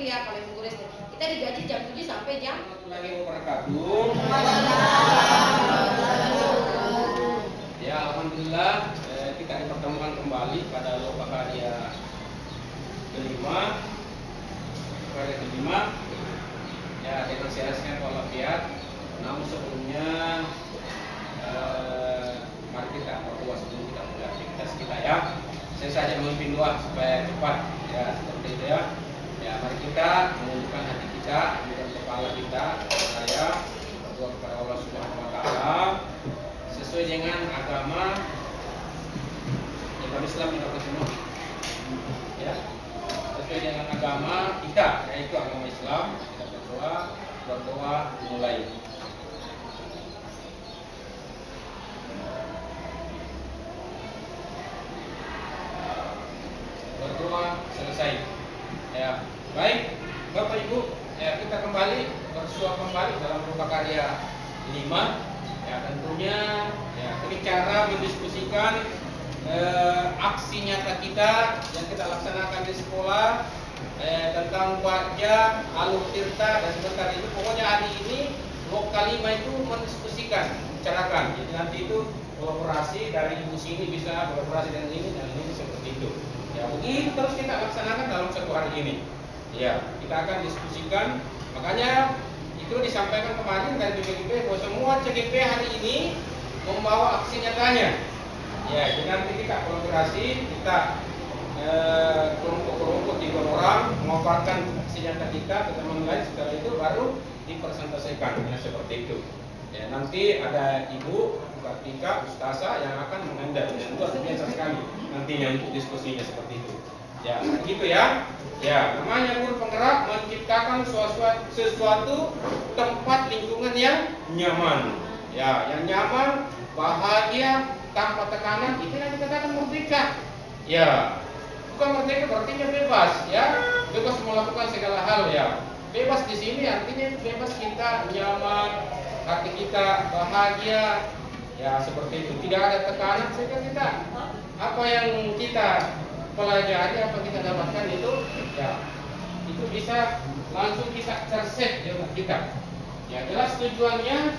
ya kalau Ibu Guru SD. Kita digaji jam 7 sampai jam Ya, alhamdulillah kita dipertemukan kembali pada Lokakarya kelima. Ya, dengan sehat-sehat walafiat. Namun sebelumnya mari kita berdoa sebelum kita mulai aktivitas kita ya. Saya saja memimpin doa supaya cepat ya, seperti itu ya. Ya, mari kita menundukkan hati kita, menundukkan kepala kita, saya berdoa kepada Allah Subhanahu wa taala sesuai dengan agama Islam kita semua. Ya. Sesuai dengan agama kita, yaitu agama Islam. Kita berdoa dimulai. Berdoa selesai. Ya, baik, Bapak Ibu, ya kita kembali bersua kembali dalam Lokakarya 5. Ya, tentunya ya ini cara mendiskusikan aksi nyata kita yang kita laksanakan di sekolah tentang wajah alur tirta dan sebentar itu pokoknya hari ini Lokal 5 itu mendiskusikan, bicarakan. Jadi nanti itu kolaborasi dari ibu sini bisa kolaborasi dengan ini dan ini seperti itu. Ya, begitu terus kita laksanakan dalam satu hari ini. Ya, kita akan diskusikan. Makanya itu disampaikan kemarin dari CGP bahwa semua CGP hari ini membawa aksi nyatanya. Ya, jadi nanti kita kolaborasi, kita kelompok-kelompok 3 orang memaparkan aksi nyata kita ke teman lain, setelah itu baru dipresentasikan ya, seperti itu. Ya, nanti ada Ibu Kartika Ustasa yang akan mengendal, dan luar biasa sekali nantinya untuk diskusinya seperti itu. Ya, gitu ya. Ya, namanya guru penggerak menciptakan sesuatu tempat lingkungan yang nyaman. Ya, yang nyaman, bahagia, tanpa tekanan, itu yang dikatakan merdeka. Ya, bukan merdeka berarti bebas, ya, bebas melakukan segala hal ya. Bebas di sini artinya bebas kita nyaman, hati kita bahagia, ya seperti itu. Tidak ada tekanan sehingga kita apa yang kita pelajari, apa kita dapatkan itu, ya itu bisa langsung bisa terset di otak kita. Ya jelas tujuannya.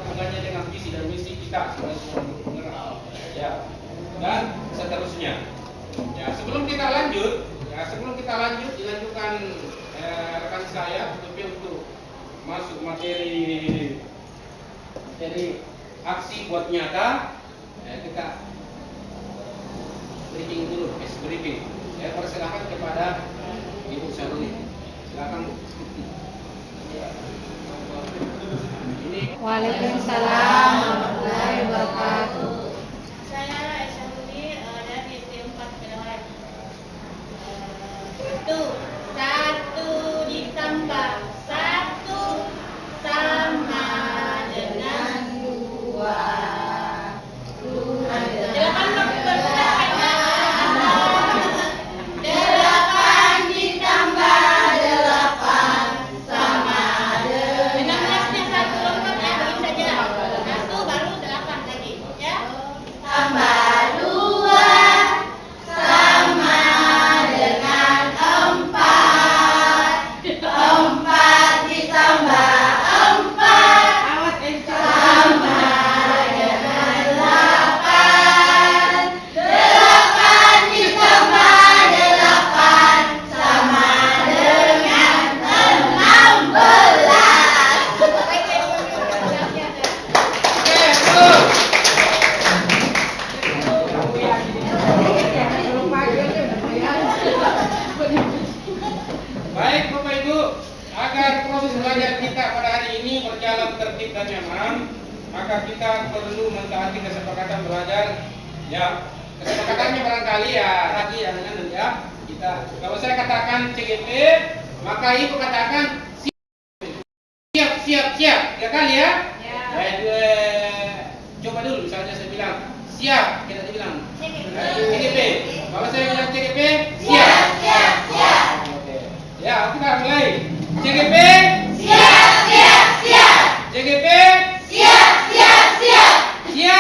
Hubungannya dengan visi dan misi kita sebagai seorang penggerak, ya, dan seterusnya. Ya, sebelum kita lanjut, dilanjutkan rekan saya untuk masuk materi aksi buat nyata. Kita briefing dulu, briefing. Saya persilakan kepada Ibu Saruni. Silakan Bu. Waalaikumsalam warahmatullahi wabarakatuh. Saya Aisyah Rudi dari SD 4 Kedawaran. Itu 1 ditambah 1 sama dengan 2. 8 ditambah 8 sama dengan masnya 1 lompat ya, begini saja. 1 baru 8 lagi, ya. Tambah 2 sama dengan 4. 4 ditambah 4 sama dengan 8. 8 ditambah 8 sama dengan 16. Baik Bapak Ibu, agar proses belajar kita pada hari ini berjalan tertib dan nyaman, maka kita perlu mentaati kesepakatan belajar. Ya, kesepakatannya barangkali ya tadi ya dengan ya kita. Kalau saya katakan CGP, maka Ibu katakan siap, ya kali ya. Baik, coba dulu misalnya saya bilang siap, kita bilang CGP. Kalau saya bilang CGP, siap. Oke. Ya, kita mulai. CGP, Siap. CGP, Siap. siap. CGP.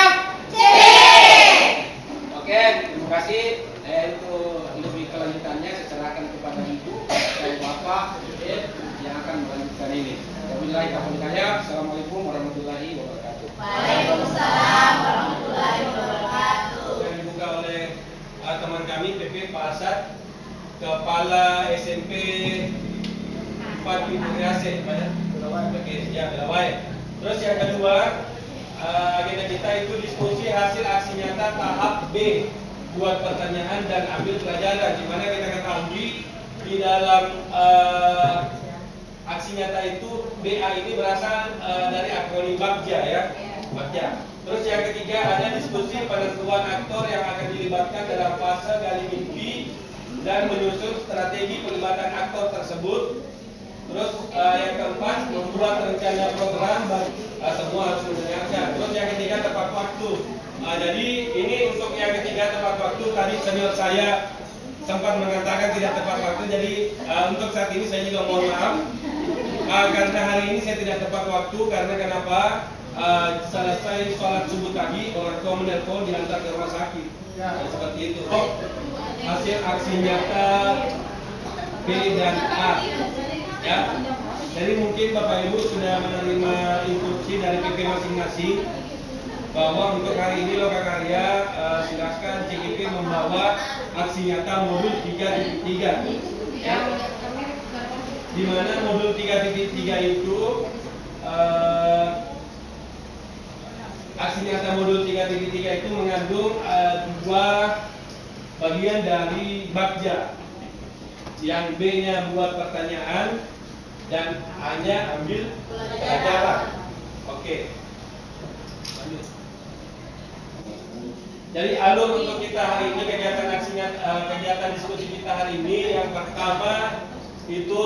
Oke, terima kasih. Itu lebih kelanjutannya saya serahkan kepada Ibu dan Bapak yang akan melanjutkan ini. Wabillahi taufiq wal hidayah. Assalamualaikum warahmatullahi wabarakatuh. Waalaikumsalam warahmatullahi wabarakatuh. Yang dibuka oleh teman kami PP Pak Asad, Kepala SMP 4 Pintu Riase, ya Belawai. Terus yang kedua, agenda kita itu diskusi hasil aksi nyata tahap B, buat pertanyaan dan ambil pelajaran. Di mana kita ketahui di dalam aksi nyata itu BA ini berasal dari akronim BAGJA ya, BAGJA. Terus yang ketiga ada diskusi penentuan aktor yang akan dilibatkan dalam fase gali mimpi dan menyusun strategi pelibatan aktor tersebut. Terus yang keempat membuat rencana program, semua harus mendengarkan. Terus yang ketiga tepat waktu. Jadi ini untuk yang ketiga tepat waktu. Tadi senior saya sempat mengatakan tidak tepat waktu. Jadi untuk saat ini saya juga mohon maaf karena hari ini saya tidak tepat waktu. Karena kenapa? Selesai sholat subuh tadi orang tua menelpon diantar ke rumah sakit. Seperti itu. Hasil aksi nyata B dan A. Ya, jadi mungkin Bapak Ibu sudah menerima instruksi dari PP masing-masing bahwa untuk hari ini Lokakarya silakan CGP membawa aksi nyata modul 3.3 ya. Di mana modul 3.3 itu aksi nyata modul 3.3 itu mengandung dua bagian dari BAGJA. Yang B-nya buat pertanyaan dan A-nya ambil pelajaran. Oke. Jadi alur untuk kita hari ini kegiatan diskusi kita hari ini yang pertama itu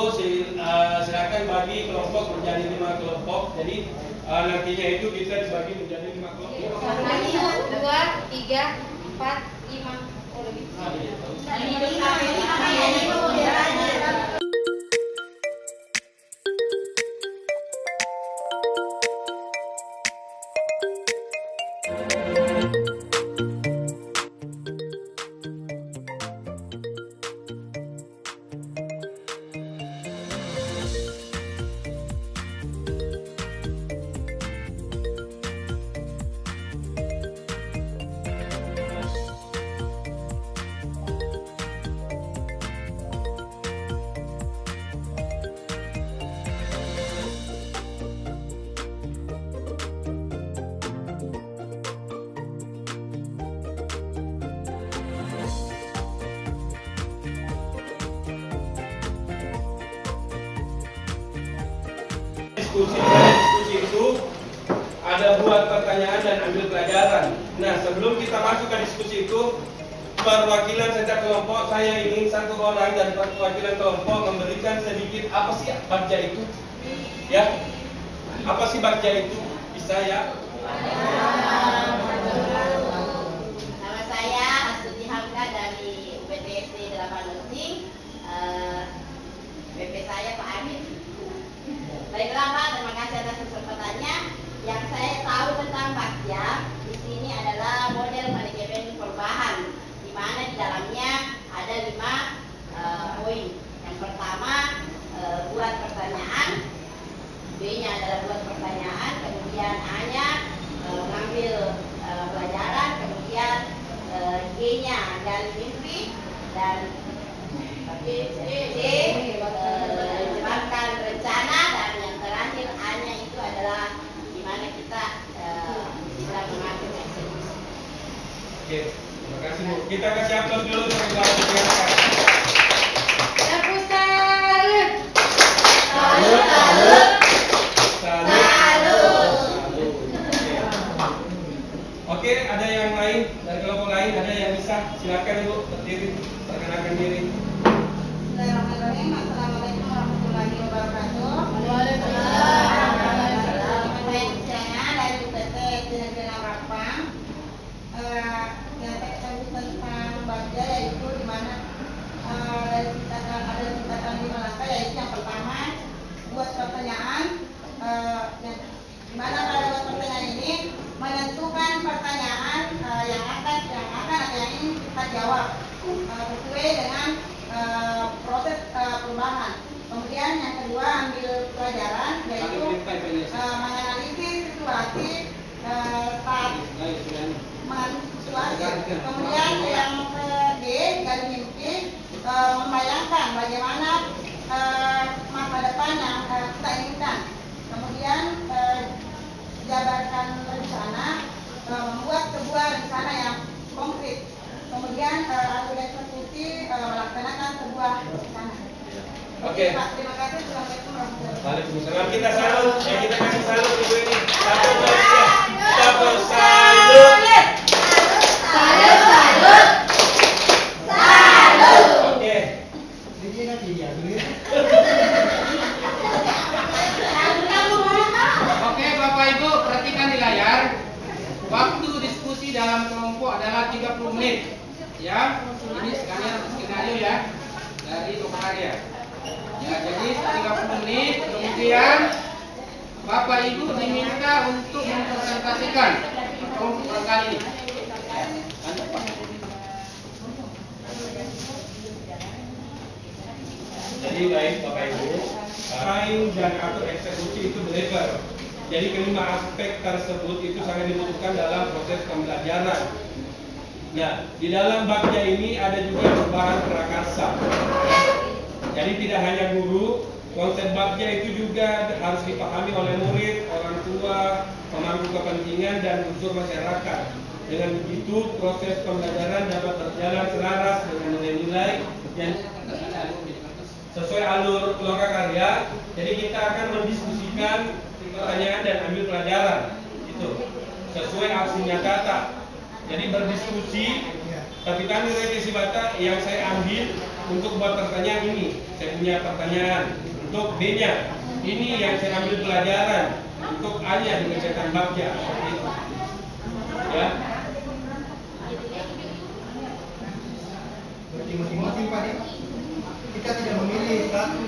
silakan bagi kelompok menjadi 5 kelompok. Jadi nantinya itu kita dibagi menjadi 5 kelompok. 1, 2, 3, 4, 5. Oh, lebih. Diskusi itu ada buat pertanyaan dan ambil pelajaran. Nah, sebelum kita masuk ke diskusi itu, perwakilan setiap kelompok saya ingin satu orang dari perwakilan kelompok memberikan sedikit apa sih BAGJA itu? Ya, apa sih BAGJA itu? Bisa ya? Nama saya Astuti Hamka dari UPTSD 8 Lenting. BP saya Pak Amin. Baiklah Pak, terima kasih atas kesempatannya. Yang saya tahu tentang BAGJA di sini adalah model manajemen perubahan, di mana di dalamnya ada 5 poin. Yang pertama buat pertanyaan, B-nya adalah buat pertanyaan, kemudian A-nya mengambil pelajaran, kemudian G-nya gali mimpi, dan C menjalankan rencana, dan yang terakhir A-nya itu adalah di mana kita bisa mengatur eksekusi. Oke, terima kasih Bu. Kita kasih aplaus dulu untuk mendengarkan. Salut, salut. Salut, salut. Salut. Oke, ada yang lain dari kelompok lain, ada yang bisa? Silakan Ibu berdiri, perkenalkan diri. Bismillahirrahmanirrahim. Assalamualaikum warahmatullahi wabarakatuh. Saya dari UPT Negeri Rapang. Yang saya tahu tentang BAGJA yaitu di mana ada citakan 5 langkah, yaitu yang pertama buat pertanyaan, di mana pada buat pertanyaan ini menentukan pertanyaan yang akan atau yang ingin kita jawab. sesuai dengan proses perubahan. Kemudian yang kedua ambil pelajaran yaitu menganalisis situasi saat kemudian yang D garis mimpi membayangkan bagaimana masa depan yang kita inginkan. Kemudian jabarkan rencana, membuat sebuah rencana yang konkret. Kemudian alur eksekusi melaksanakan sebuah rencana. Oke. Pak, terima kasih. Assalamualaikum warahmatullahi wabarakatuh. Waalaikumsalam. Kita salut, kita kasih salut ibu ini. Satu buat dia. Satu salut. Oke. Oke, Bapak Ibu, perhatikan di layar. Waktu diskusi dalam kelompok adalah 30 menit. Ya, ini skenario ya dari Dr. Arya. Ya, jadi 30 menit. Kemudian Bapak Ibu diminta untuk mempresentasikan kelompok kali ini. Ya, lanjut, Pak. Jadi baik Bapak Ibu, desain dan atur eksekusi itu deliver. Jadi kelima aspek tersebut itu sangat dibutuhkan dalam proses pembelajaran. Nah, di dalam bagja ini ada juga bahan prakarsa. Jadi tidak hanya guru, konsep bagja itu juga harus dipahami oleh murid, orang tua, pemangku kepentingan dan unsur masyarakat. Dengan begitu proses pembelajaran dapat berjalan selaras dengan nilai-nilai yang sesuai alur loka karya. Jadi kita akan mendiskusikan pertanyaan dan ambil pelajaran itu sesuai aksinya kata. Jadi berdiskusi, tapi kami revisi bata yang saya ambil untuk buat pertanyaan ini. Saya punya pertanyaan untuk B-nya. Ini yang saya ambil pelajaran untuk A-nya dikerjakan bagja. Ya. Berarti masing-masing Pak, kita tidak memilih satu.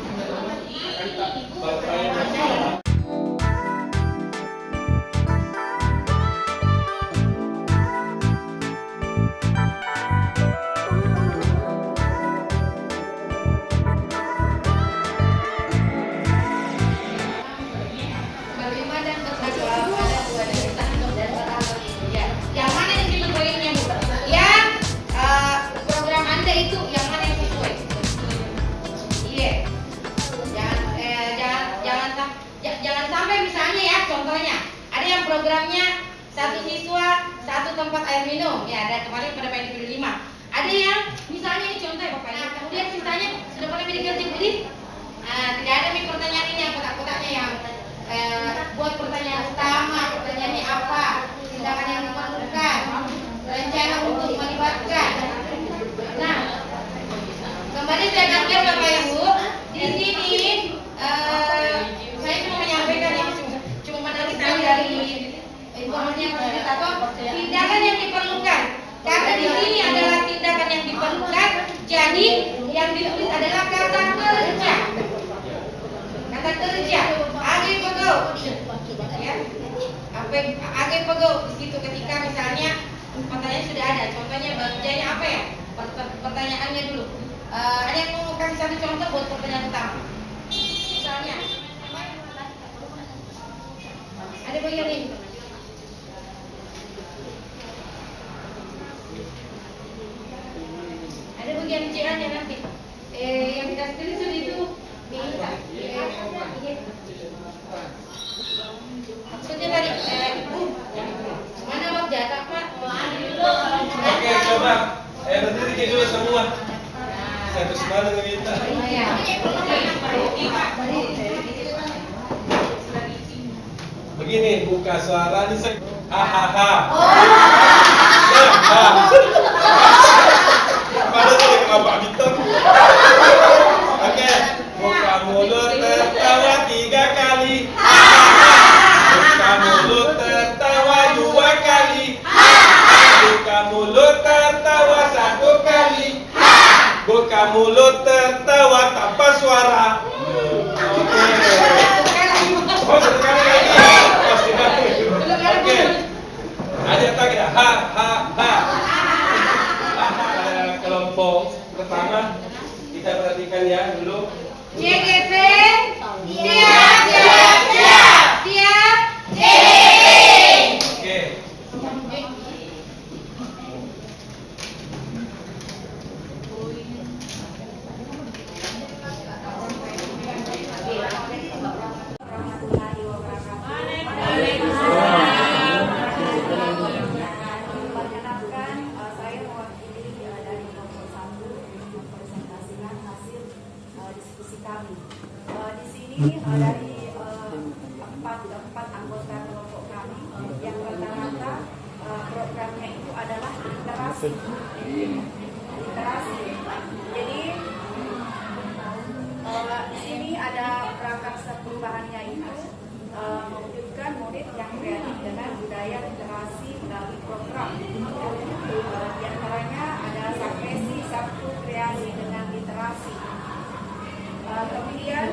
Menerima dan bertanggung jawab pada dua dari tanggung dan bertanggung ya. Yang mana yang kita poinnya Bu? Yang program Anda itu yang mana yang sesuai? Iya. Jangan sampai misalnya ya contohnya ada yang programnya satu siswa satu tempat air minum ya, ada kemarin pada PDP 5. Ada yang misalnya ini contoh ya Bapak, nah, kemudian sisanya sudah pada diganti beli. Tidak ada nih pertanyaan ini yang kotak-kotaknya yang buat pertanyaan utama, pertanyaannya apa, tindakan yang diperlukan, rencana untuk melibatkan. Nah, kembali saya ingatkan Bapak Ibu, di sini saya cuma menyampaikan yang cuma menandakan dari informasi yang fasilitator, tindakan yang diperlukan. Karena di sini adalah tindakan yang diperlukan, jadi yang ditulis adalah kata kerja. Kata kerja, age pegau, ya, age pegau di situ ketika misalnya pertanyaan sudah ada, contohnya bagiannya apa ya? Pertanyaannya dulu. Ada yang mau kasih satu contoh buat pertanyaan utama? Misalnya, ada bagian ini. Ada bagian C-nya nanti. Yang kita tulis itu minta. Maksudnya tadi, mana bab jatah Pak? Oke, coba. Berdiri dulu semua. Satu semangat kita. Begini, buka suara nih saya. Hahaha. Pada saya kenapa Victor? Oke, buka mulut tertawa 3 kali. Buka mulut tertawa 2 kali. Buka mulut tertawa 1 kali. Buka mulut tertawa tanpa suara. Oke. Oh, sekali lagi. Oke. Ada tak ada? Ha ha ha. Kalau kelompok pertama kita perhatikan ya dulu. JGP siap siap siap siap JGP. Oke. Warahmatullahi wabarakatuh. Perkenalkan, saya mewakili dari kelompok 1 untuk mempresentasikan hasil diskusi kami. Di sini dari empat anggota kelompok kami yang rata-rata programnya itu adalah literasi. Jadi di sini ada prakarsa perubahannya itu mewujudkan murid yang kreatif dengan budaya literasi melalui program. Di antaranya ada Sakresi Sabtu Kreasi dengan Literasi. Kemudian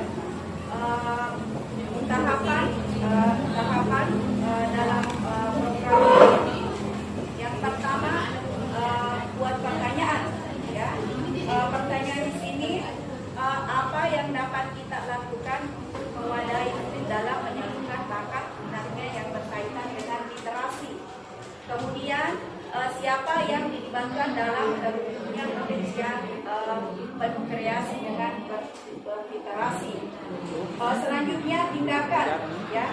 tahapan dalam program ini yang pertama buat pertanyaan ya. Pertanyaan di sini apa yang dapat kita lakukan untuk mewadahi murid dalam menyalurkan bakat minatnya yang berkaitan dengan literasi. Kemudian siapa yang dilibatkan dalam terwujudnya murid yang penuh kreasi dengan berliterasi. Selanjutnya tindakan ya.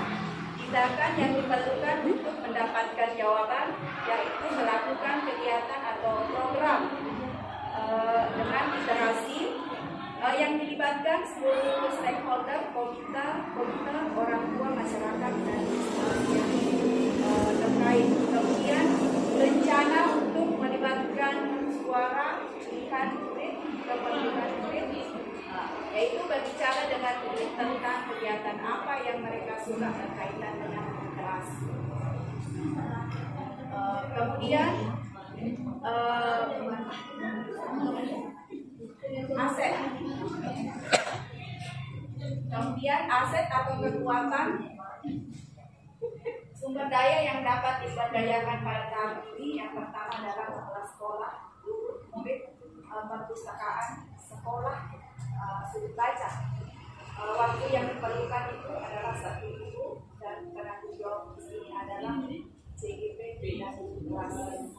Tindakan yang diperlukan untuk mendapatkan jawaban yaitu melakukan kegiatan atau program dengan literasi yang dilibatkan seluruh stakeholder, komite, orang tua, masyarakat dan yang terkait. Kemudian rencana untuk melibatkan suara pilihan murid, kepentingan murid, yaitu berbicara dengan murid tentang kegiatan apa yang mereka suka berkaitan dengan literasi. Kemudian aset. Kemudian aset atau kekuatan sumber daya yang dapat diberdayakan pada tahap ini yang pertama adalah kepala sekolah, guru, murid, perpustakaan, sekolah, sudut baca. Waktu yang diperlukan itu adalah 1 minggu dan penanggung jawab di sini adalah JGP dan literasi.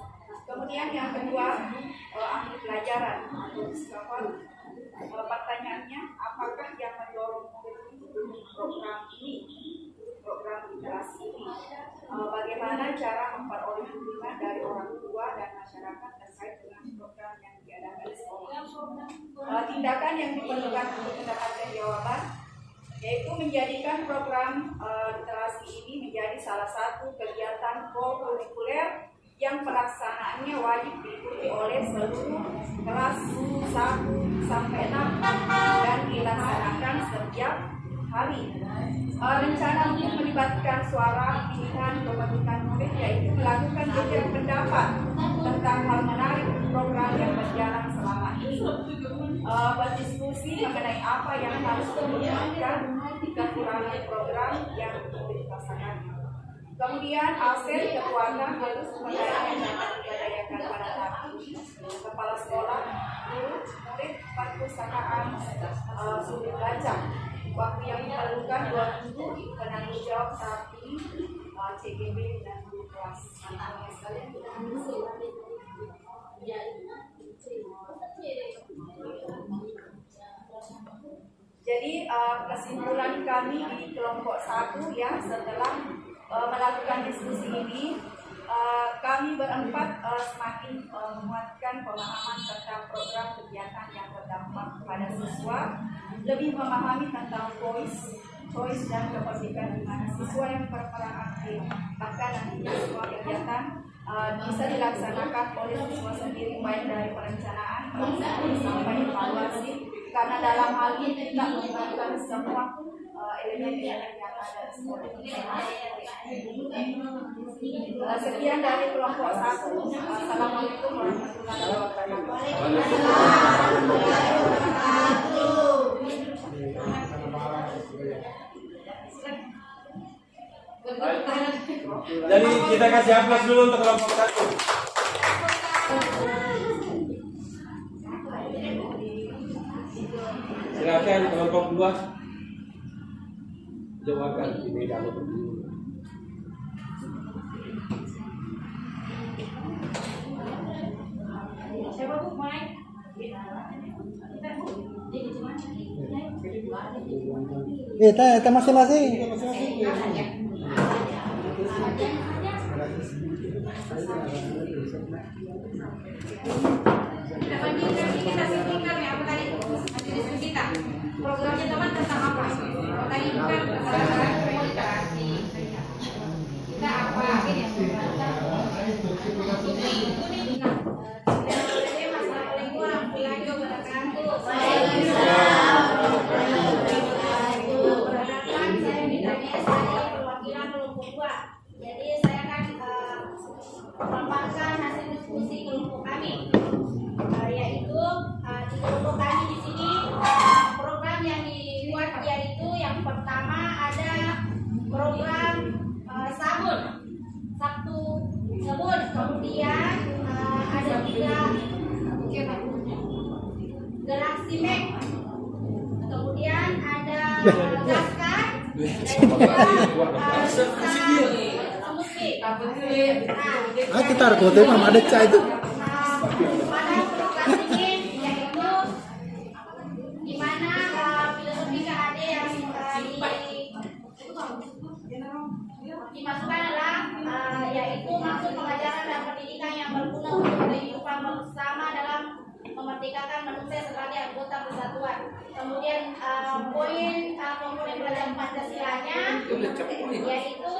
Kemudian yang kedua, ambil pelajaran atau discover. Pertanyaannya, apakah yang mendorong murid untuk program ini, program literasi ini? Bagaimana cara memperoleh dukungan dari orang tua dan masyarakat terkait dengan program yang diadakan di sekolah? Tindakan yang diperlukan untuk mendapatkan jawaban yaitu menjadikan program literasi ini menjadi salah satu kegiatan kurikuler yang pelaksanaannya wajib diikuti oleh seluruh kelas 1 sampai 6 dan dilaksanakan setiap hari. Rencana untuk melibatkan suara pilihan kepentingan murid yaitu melakukan jejak pendapat tentang hal menarik program yang berjalan selama ini. Berdiskusi mengenai apa yang harus dilakukan kekurangan program yang dipaksakan. Kemudian aset kekuatan harus sumber daya yang dapat diberdayakan pada tahap ini, kepala sekolah, guru, murid, perpustakaan, sudut baca. Waktu yang diperlukan 2 minggu, penanggung jawab tahap ini, CGB dan guru kelas. Jadi kesimpulan kami di kelompok 1 ya setelah melakukan diskusi ini, kami berempat semakin menguatkan pemahaman tentang program kegiatan yang berdampak kepada siswa, lebih memahami tentang voice dan kepentingan di mana siswa yang berperan aktif. Bahkan nantinya semua kegiatan bisa dilaksanakan oleh siswa sendiri baik dari perencanaan sampai evaluasi, karena dalam hal ini kita melibatkan semua elemen yang ada di sekolah. Sekian dari kelompok 1. Assalamualaikum warahmatullahi wabarakatuh. Jadi kita kasih aplaus dulu untuk kelompok 1. yang kelompok 2 jawabkan di meja lo. Siapa Bu mulai? Kita masing-masing. Kita bandingkan, kita singkirkan ya apa tadi? Nanti kita. Programnya teman tentang apa? Tadi bukan tentang literasi. Kita apa? Ini yang jadi saya akan memaparkan hasil diskusi kelompok kami, yaitu di kelompok kami di sini program yang dibuat yaitu yang pertama ada program sabun, satu sabun, kemudian ada juga Galaxy Max, kemudian ada Gaskan, Kita rekote mama ada cah itu. Pada program ini yaitu di mana filosofi KAD yang dimasukkan adalah yaitu maksud pengajaran dan pendidikan yang berguna untuk kehidupan bersama dalam memerdekakan manusia sebagai anggota kesatuan. Kemudian poin komponen pelajaran Pancasilanya yaitu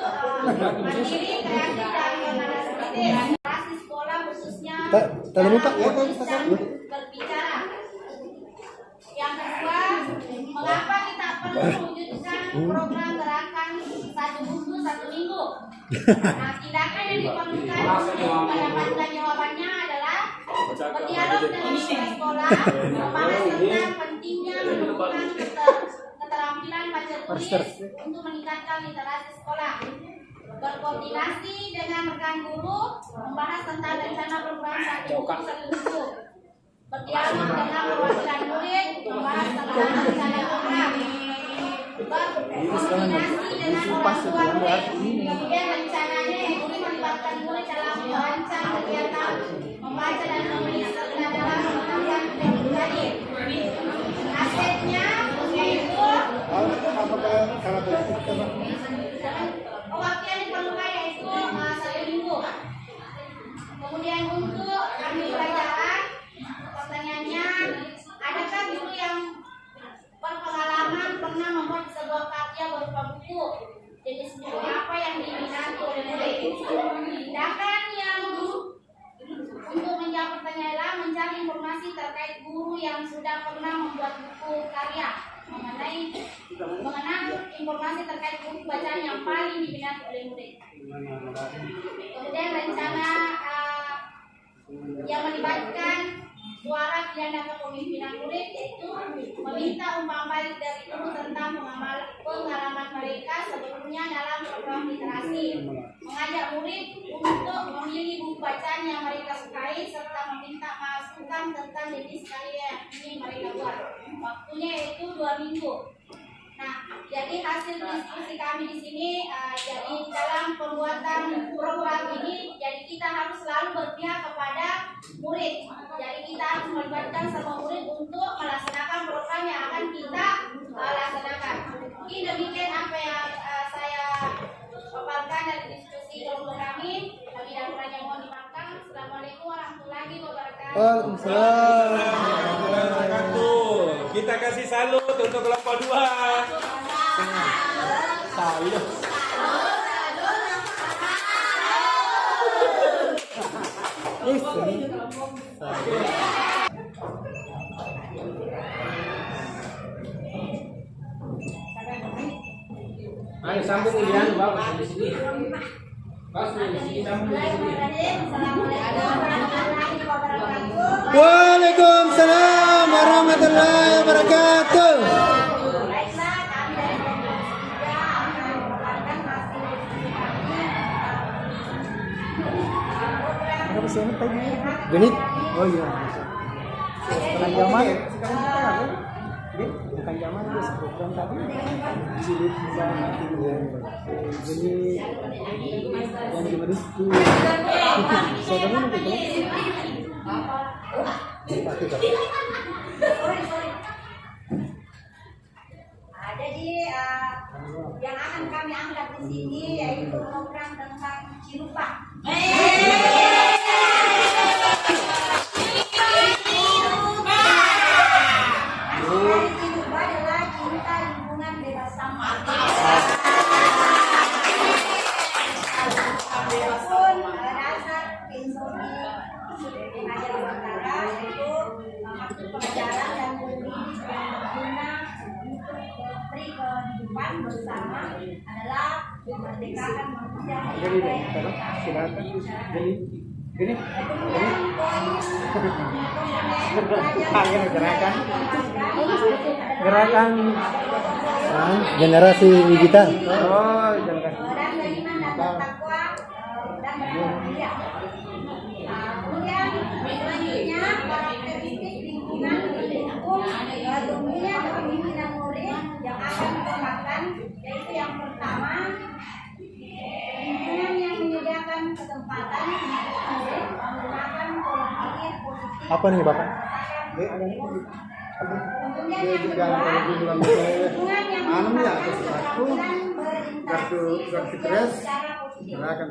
mandiri, kreatif, dan bermanfaat. Di sekolah khususnya berbicara. Yang kedua, mengapa kita perlu mewujudkan program gerakan satu buku satu minggu? Nah, tindakan yang diperlukan untuk mendapatkan jawabannya adalah berdialog dengan sekolah, membahas tentang pentingnya menemukan keterampilan baca tulis untuk meningkatkan literasi sekolah, berkoordinasi dengan rekan guru, membahas tentang rencana program satu buku satu buku, berdialog dengan perwakilan murid, membahas tentang rencana program, berkoordinasi dengan orang tua murid, kemudian rencananya yaitu melibatkan murid dalam merancang kegiatan membaca dan menulis serta dalam mengembangkan pendidikan. Asetnya yaitu waktu yang diperlukan yaitu 1 minggu. Kemudian untuk ambil pelajaran, pertanyaannya, adakah guru yang berpengalaman pernah membuat sebuah karya berupa buku? Jenis buku apa yang diminati oleh murid? Tindakan yang untuk menjawab pertanyaan adalah mencari informasi terkait guru yang sudah pernah membuat buku karya mengenai informasi terkait buku bacaan yang paling diminati oleh murid. Kemudian rencana yang melibatkan suara pilihan dan kepemimpinan murid yaitu meminta umpan balik dari guru tentang pengalaman mereka sebelumnya dalam program literasi, mengajak murid untuk memilih buku bacaan yang mereka sukai serta meminta masukan tentang jenis karya yang ingin mereka buat. Waktunya yaitu 2 minggu. Nah, jadi hasil diskusi kami di sini, jadi dalam pembuatan program ini, jadi kita harus selalu berpihak kepada murid. Jadi kita harus melibatkan semua murid untuk melaksanakan program yang akan kita laksanakan. Mungkin demikian apa yang saya paparkan dari diskusi kelompok kami. Lebih dan kurangnya mohon dimaafkan. Assalamualaikum warahmatullahi wabarakatuh. Waalaikumsalam. Warahmatullahi wabarakatuh. Kita kasih salut untuk kelompok 2. Salut. Ayo sambung Ilian, bawa di sini. Pas di sini sambung di sini. Waalaikumsalam warahmatullahi wabarakatuh. Berapa sih ini tadi? Genit? Oh iya. Sekarang zaman. bukan zaman itu program tapi jilid sama jadi yang dimana itu saudara nanti pasti tak. Jadi yang akan kami angkat di sini yaitu program tentang Cilupa. Cilupa adalah cinta lingkungan bebas sampah. Adapun dasar prinsip pengajaran negara yaitu maksud pengajaran dan pendidik yang berguna untuk memberi kehidupan bersama adalah memerdekakan manusia Jadi silakan gini gerakan generasi digital. Oh, generasi. dan beriman dan bertakwa dan bermulia. Kemudian selanjutnya karakteristik lingkungan mendukung tumbuhnya kepemimpinan murid yang akan ditempatkan yaitu yang pertama lingkungan yang menyediakan kesempatan untuk murid menggunakan pola pikir positif. Apa nih Bapak? Kemudian yang kedua, lingkungan yang menyebabkan keterampilan berinteraksi sosial secara positif. Dan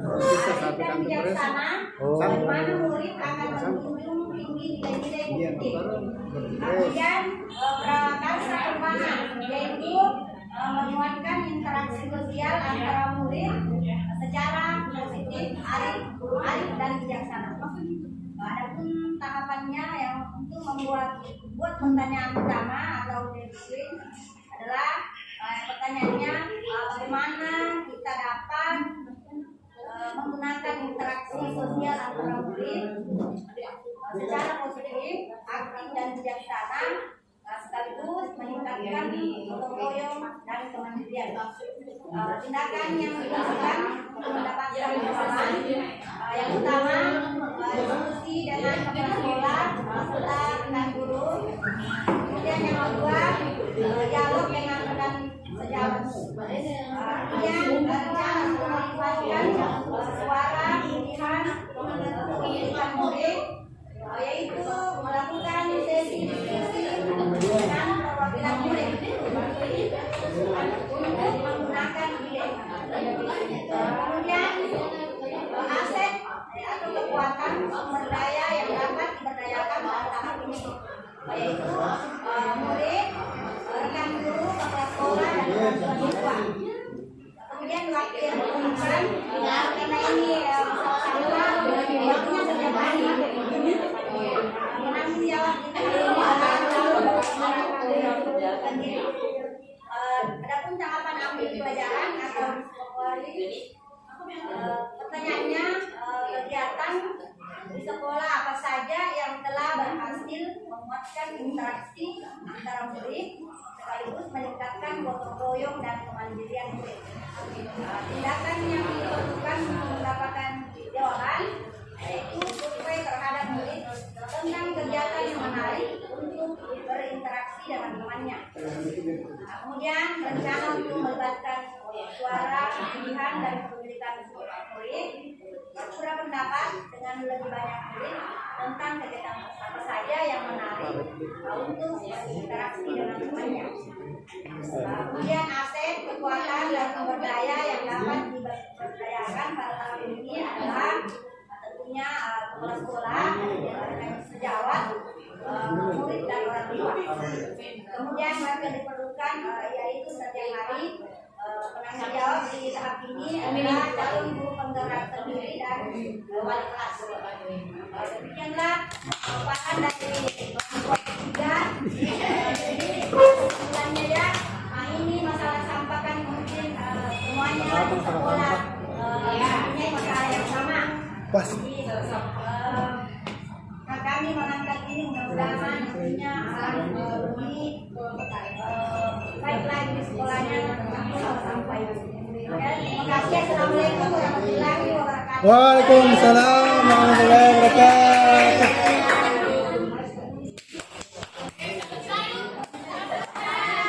bijaksana, di mana murid akan menjunjung tinggi nilai-nilai positif. Kemudian prakarsa permainan, yaitu menguatkan interaksi sosial antara murid secara positif, arif dan bijaksana. Adapun tahapannya yang untuk buat pertanyaan utama atau definisi adalah pertanyaannya bagaimana kita dapat menggunakan interaksi sosial antara murid secara positif, aktif dan bijaksana sekaligus meningkatkan gotong royong dan kemandirian. Tindakan yang dilakukan untuk mendapatkan pemahaman yang utama diskusi dengan kepala sekolah serta dengan guru. Kemudian yang kedua dialog dengan rekan sejawat. Kemudian rencana untuk melibatkan suara pilihan murid yaitu melakukan sesi diskusi dengan perwakilan murid untuk menggunakan ide. Kemudian aset atau kekuatan sumber daya yang dapat diberdayakan pada tahap ini yaitu murid, rekan guru, kepala sekolah dan orang tua siswa. Kemudian wakil pembimbing karena ini waktunya sudah banyak menanggung jawab adapun tahapan ambil pelajaran atau pertanyaannya kegiatan di sekolah apa saja yang telah berhasil menguatkan interaksi antara murid sekaligus meningkatkan gotong royong dan kemandirian murid. Tindakan yang dilakukan untuk mendapatkan jawaban yaitu survei terhadap murid tentang kegiatan yang menarik untuk berinteraksi dengan temannya. Kemudian rencana untuk melibatkan suara pilihan dan kepemilikan murid, bersuara pendapat dengan lebih banyak murid tentang kegiatan apa saja yang menarik untuk berinteraksi dengan temannya. Kemudian aset, kekuatan dan sumber daya yang dapat diberdayakan pada tahap ini adalah tentunya kepala sekolah, sejawat, murid dan orang tua. Kemudian yang diperlukan yaitu setiap hari penanggung jawab di tahap ini adalah calon guru penggerak sendiri dan wali kelas. Demikianlah paparan dari kelompok 3. Jadi kesimpulannya ya, ini masalah sampah kan mungkin semuanya di sekolah punya masalah yang sama. Jadi kami mengangkat ini mudah-mudahan nantinya akan lebih baik lagi di sekolahnya sampai. Terima kasih. Assalamualaikum warahmatullahi wabarakatuh. Waalaikumsalam warahmatullahi wabarakatuh.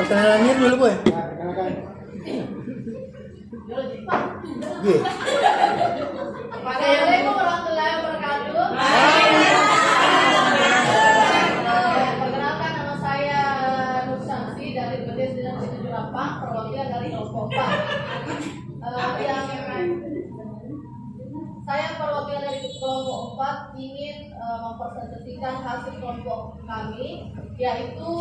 Perkenalannya dulu boy. Assalamualaikum warahmatullahi wabarakatuh. Perkenalkan, nama saya Nur Samsi dari BDS Dinas 78, perwakilan dari kelompok 4. Saya perwakilan dari kelompok 4 ingin mempresentasikan hasil kelompok kami, yaitu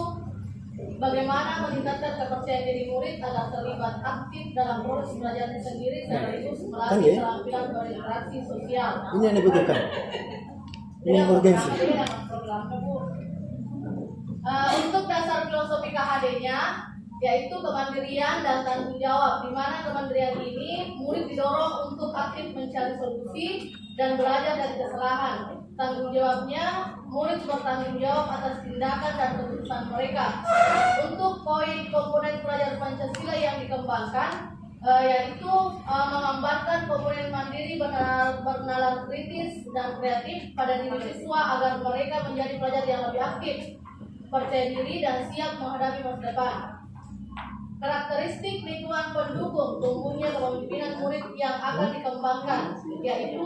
bagaimana meningkatkan kepercayaan diri murid agar terlibat aktif dalam proses belajar sendiri sekaligus melatih keterampilan berinteraksi sosial. Ini yang dibutuhkan. Ini yang urgensi. Untuk dasar filosofi KHD-nya yaitu kemandirian dan tanggung jawab, di mana kemandirian ini murid didorong untuk aktif mencari solusi dan belajar dari kesalahan. Tanggung jawabnya, murid bertanggung jawab atas tindakan dan keputusan mereka. Untuk poin komponen pelajaran Pancasila yang dikembangkan, yaitu mengembangkan komponen mandiri bernalar kritis dan kreatif pada diri siswa agar mereka menjadi pelajar yang lebih aktif, percaya diri dan siap menghadapi masa depan. Karakteristik lingkungan pendukung tumbuhnya kepemimpinan murid yang akan dikembangkan, yaitu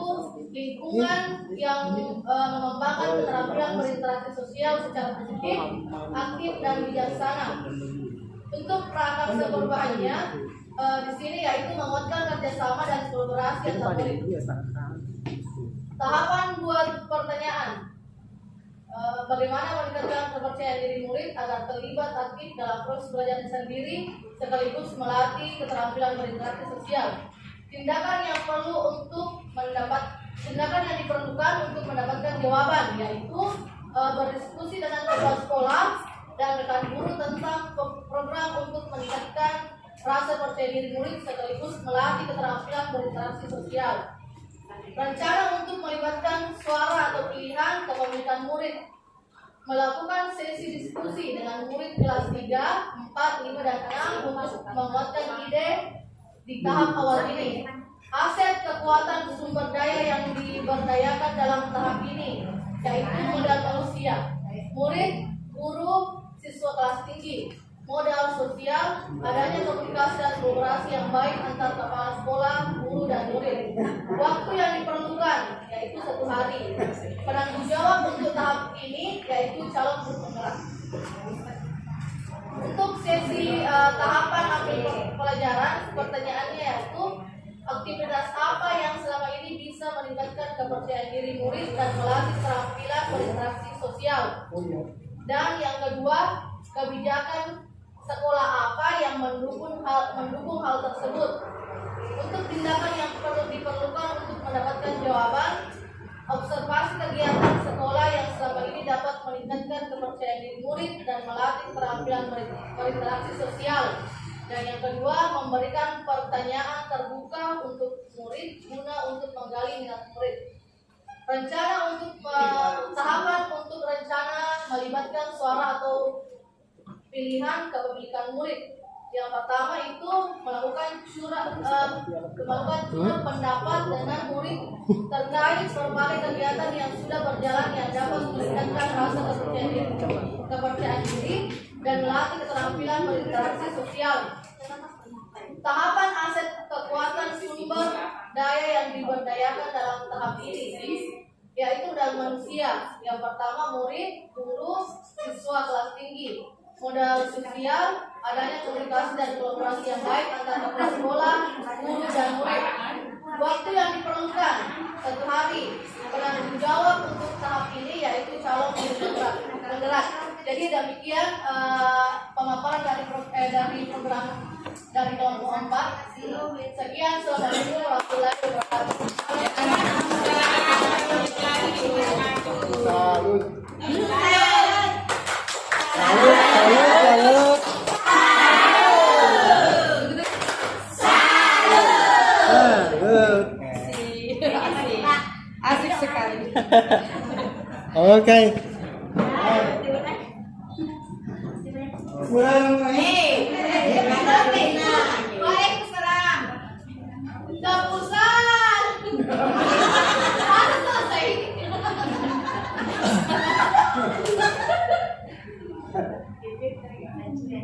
lingkungan yang mengembangkan keterampilan berinteraksi sosial secara positif, aktif dan bijaksana. Untuk prakarsa perubahannya di sini yaitu menguatkan kerjasama dan kolaborasi antar murid. Tahapan buat pertanyaan. Bagaimana meningkatkan kepercayaan diri murid agar terlibat aktif dalam proses belajar sendiri sekaligus melatih keterampilan berinteraksi sosial. Tindakan yang diperlukan untuk mendapatkan jawaban yaitu berdiskusi dengan kepala sekolah dan rekan guru tentang program untuk meningkatkan rasa percaya diri murid sekaligus melatih keterampilan berinteraksi sosial. Rencana untuk melibatkan suara atau pilihan kepemilikan murid, melakukan sesi diskusi dengan murid kelas 3, 4, 5, dan 6 untuk menguatkan ide di tahap awal ini. Aset kekuatan sumber daya yang diberdayakan dalam tahap ini, yaitu modal manusia, murid, guru, siswa kelas tinggi. Modal sosial, adanya komunikasi dan kolaborasi yang baik antar kepala sekolah, guru, dan murid. Waktu yang diperlukan, yaitu 1 hari. Penanggung jawab untuk tahap ini, yaitu calon guru penggerak. Untuk sesi tahapan ambil pelajaran, pertanyaannya yaitu aktivitas apa yang selama ini bisa meningkatkan kepercayaan diri murid dan melatih keterampilan berinteraksi sosial. Dan yang kedua, kebijakan sekolah apa yang mendukung hal tersebut. Untuk tindakan yang perlu diperlukan untuk mendapatkan jawaban, observasi kegiatan sekolah yang selama ini dapat meningkatkan kepercayaan diri murid dan melatih keterampilan berinteraksi sosial. Dan yang kedua, memberikan pertanyaan terbuka untuk murid guna untuk menggali minat murid. Rencana untuk tahapan untuk rencana melibatkan suara atau pilihan kepemilikan murid. Yang pertama itu melakukan curah pendapat dengan murid terkait berbagai kegiatan yang sudah berjalan yang dapat meningkatkan rasa kepercayaan diri dan melatih keterampilan berinteraksi sosial. Tahapan aset kekuatan sumber daya yang diberdayakan dalam tahap ini yaitu dalam manusia. Yang pertama murid, guru, siswa kelas tinggi. Modal sosial, adanya komunikasi dan kolaborasi yang baik antara kepala sekolah, guru, dan murid. Waktu yang diperlukan 1 hari. Penanggung jawab untuk tahap ini yaitu calon guru penggerak. Jadi demikian pemaparan dari program dari kelompok 4. Sekian, assalamualaikum warahmatullahi wabarakatuh. Salut. Asik sekali. Oke. Waalaikumsalam. Udah pusat. Harus selesai.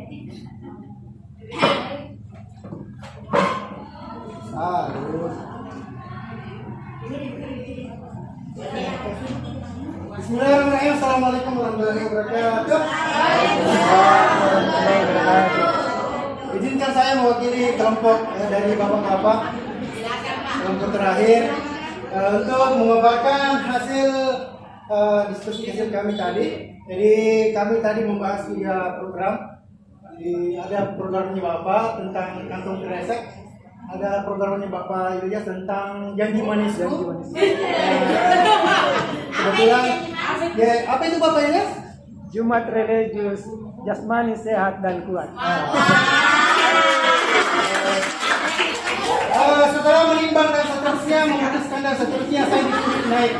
Bismillahirrahmanirrahim. Assalamualaikum warahmatullahi wabarakatuh. Izinkan saya mewakili kelompok dari bapak-bapak kelompok terakhir untuk memaparkan hasil diskusi kami tadi. Jadi kami tadi membahas 3 program. Jadi ada programnya Bapak tentang kantong kresek, ada programnya Bapak Ilyas tentang janji manisku. Kebetulan, ya, apa itu Bapak Ilyas? Jumat religius, jasmani sehat dan kuat. Setelah menimbang dan seterusnya, memutuskan dan seterusnya, saya disuruh naik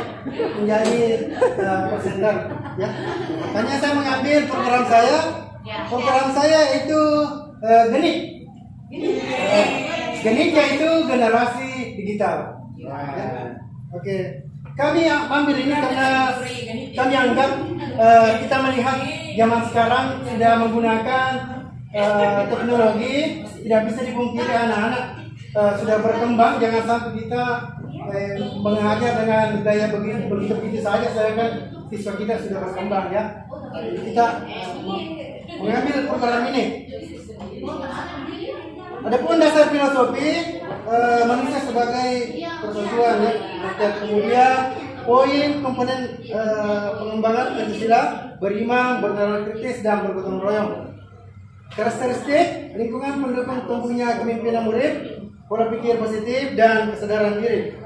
menjadi presenter. Ya, makanya saya mengambil program saya. Program saya itu GENIK. GENIK yaitu generasi digital. Ya. Oke. Kami ambil ini karena kami anggap kita melihat zaman sekarang sudah menggunakan teknologi, tidak bisa dipungkiri anak-anak sudah berkembang. Jangan sampai kita mengajar dengan gaya begitu saja, sedangkan siswa kita sudah berkembang ya. Kita mengambil program ini. Adapun dasar filosofi manusia sebagai persatuan ya. Dan kemudian poin komponen pengembangan Pancasila beriman, bernalar kritis dan bergotong royong. Karakteristik lingkungan pendukung tumbuhnya kepemimpinan murid, pola pikir positif dan kesadaran diri.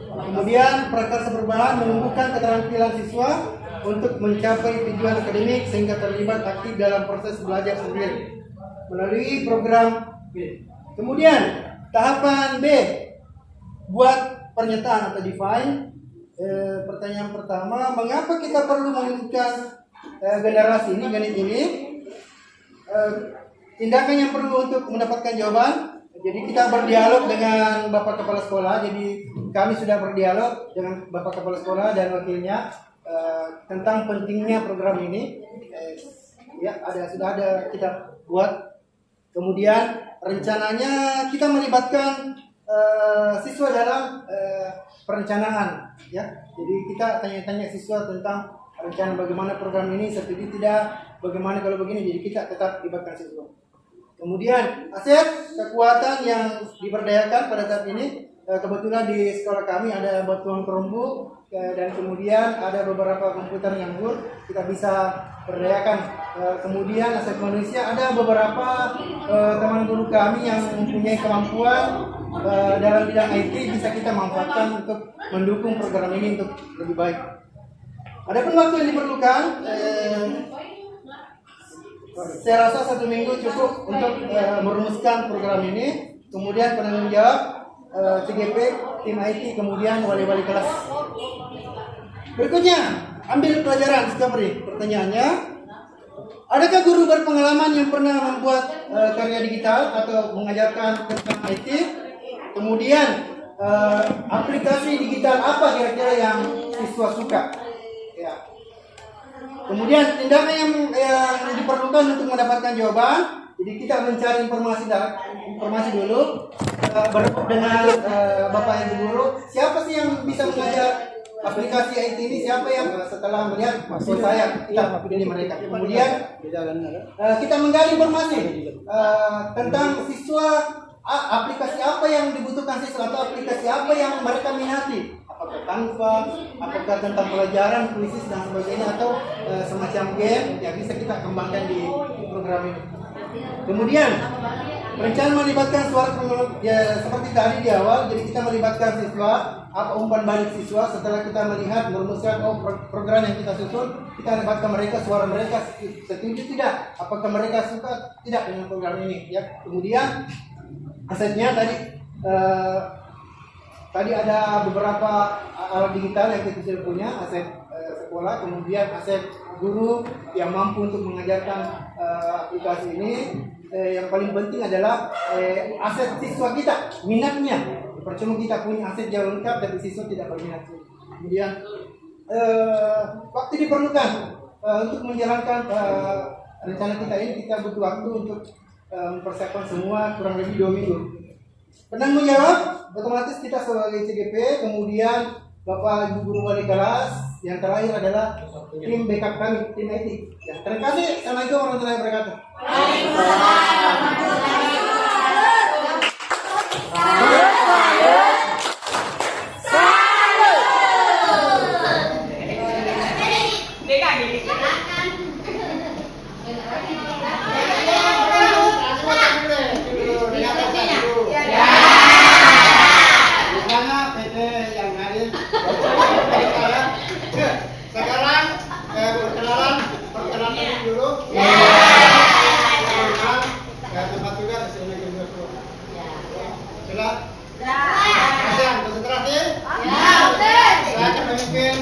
Kemudian prakarsa perubahan menumbuhkan keterampilan siswa untuk mencapai tujuan akademik sehingga terlibat aktif dalam proses belajar sendiri melalui program B. Kemudian tahapan B, buat pernyataan atau define. Pertanyaan pertama, mengapa kita perlu mewujudkan generasi ini, GENIK ini? Tindakan yang perlu untuk mendapatkan jawaban. Jadi kita berdialog dengan Bapak Kepala Sekolah. Jadi kami sudah berdialog dengan Bapak Kepala Sekolah dan wakilnya tentang pentingnya program ini. Ya, sudah ada kita buat. Kemudian rencananya kita melibatkan siswa dalam perencanaan. Ya, jadi kita tanya-tanya siswa tentang rencana bagaimana program ini, setuju tidak, bagaimana kalau begini. Jadi kita tetap libatkan siswa. Kemudian aset kekuatan yang diberdayakan pada saat ini, kebetulan di sekolah kami ada batuan perumbu dan kemudian ada beberapa komputer yang kita bisa berdayakan. Kemudian aset manusia, ada beberapa teman guru kami yang mempunyai kemampuan dalam bidang IT, bisa kita manfaatkan untuk mendukung program ini untuk lebih baik. Adapun waktu yang diperlukan, saya rasa 1 minggu cukup untuk merumuskan program ini. Kemudian penanggung jawab CGP, tim IT, kemudian wali-wali kelas. Berikutnya, ambil pelajaran discovery. Pertanyaannya, adakah guru berpengalaman yang pernah membuat karya digital atau mengajarkan tentang IT? Kemudian aplikasi digital apa kira-kira yang siswa suka? Ya. Kemudian tindakan yang diperlukan untuk mendapatkan jawaban. Jadi kita mencari informasi dulu, berhubung dengan Bapak Ibu guru, siapa sih yang bisa mengajar aplikasi IT ini, siapa yang setelah melihat maksud saya, kita pilih mereka. Kemudian kita menggali informasi tentang siswa, aplikasi apa yang dibutuhkan siswa atau aplikasi apa yang mereka minati. Apakah Canva, apakah tentang pelajaran, kuisis dan sebagainya, atau semacam game yang bisa kita kembangkan di program ini. Kemudian rencana melibatkan suara ya, seperti tadi di awal. Jadi kita melibatkan siswa, apa umpan balik siswa setelah kita melihat merumuskan program yang kita susun. Kita libatkan mereka, suara mereka setuju tidak, apakah mereka suka tidak dengan program ini ya. Kemudian asetnya tadi ada beberapa alat digital yang kita sudah punya, aset sekolah, kemudian aset guru yang mampu untuk mengajarkan aplikasi ini. Yang paling penting adalah aset siswa kita, minatnya. Percuma kita punya aset yang lengkap tapi siswa tidak berminat. Kemudian waktu diperlukan untuk menjalankan rencana kita ini kita butuh waktu untuk mempersiapkan semua kurang lebih 2 minggu. Pernah menjawab, otomatis kita sebagai CGP, kemudian Bapak Ibu guru wali kelas, yang terakhir adalah tim backup kami, tim IT. Ya, terima kasih. Assalamualaikum warahmatullahi wabarakatuh. Perkenalan dulu. Tempat juga hasilnya gitu. Silat. Kasihan, konsentrasi. Saya akan memimpin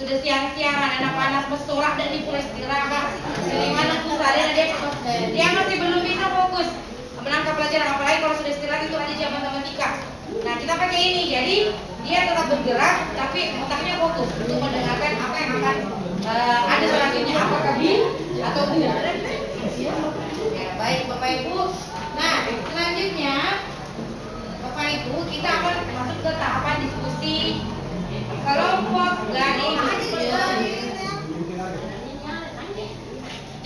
sudah siang-siang anak panas bersorak dan dimulai istirahat. Bagaimana tuh seharian dia masih belum bisa fokus menangkap pelajaran, apalagi kalau sudah istirahat itu ada jam matematika. Nah kita pakai ini, jadi dia tetap bergerak tapi otaknya fokus untuk mendengarkan apa yang akan ada selanjutnya, apakah bin atau bu. Ya, baik Bapak Ibu. Nah selanjutnya Bapak Ibu kita akan masuk ke tahapan diskusi kelompok garis.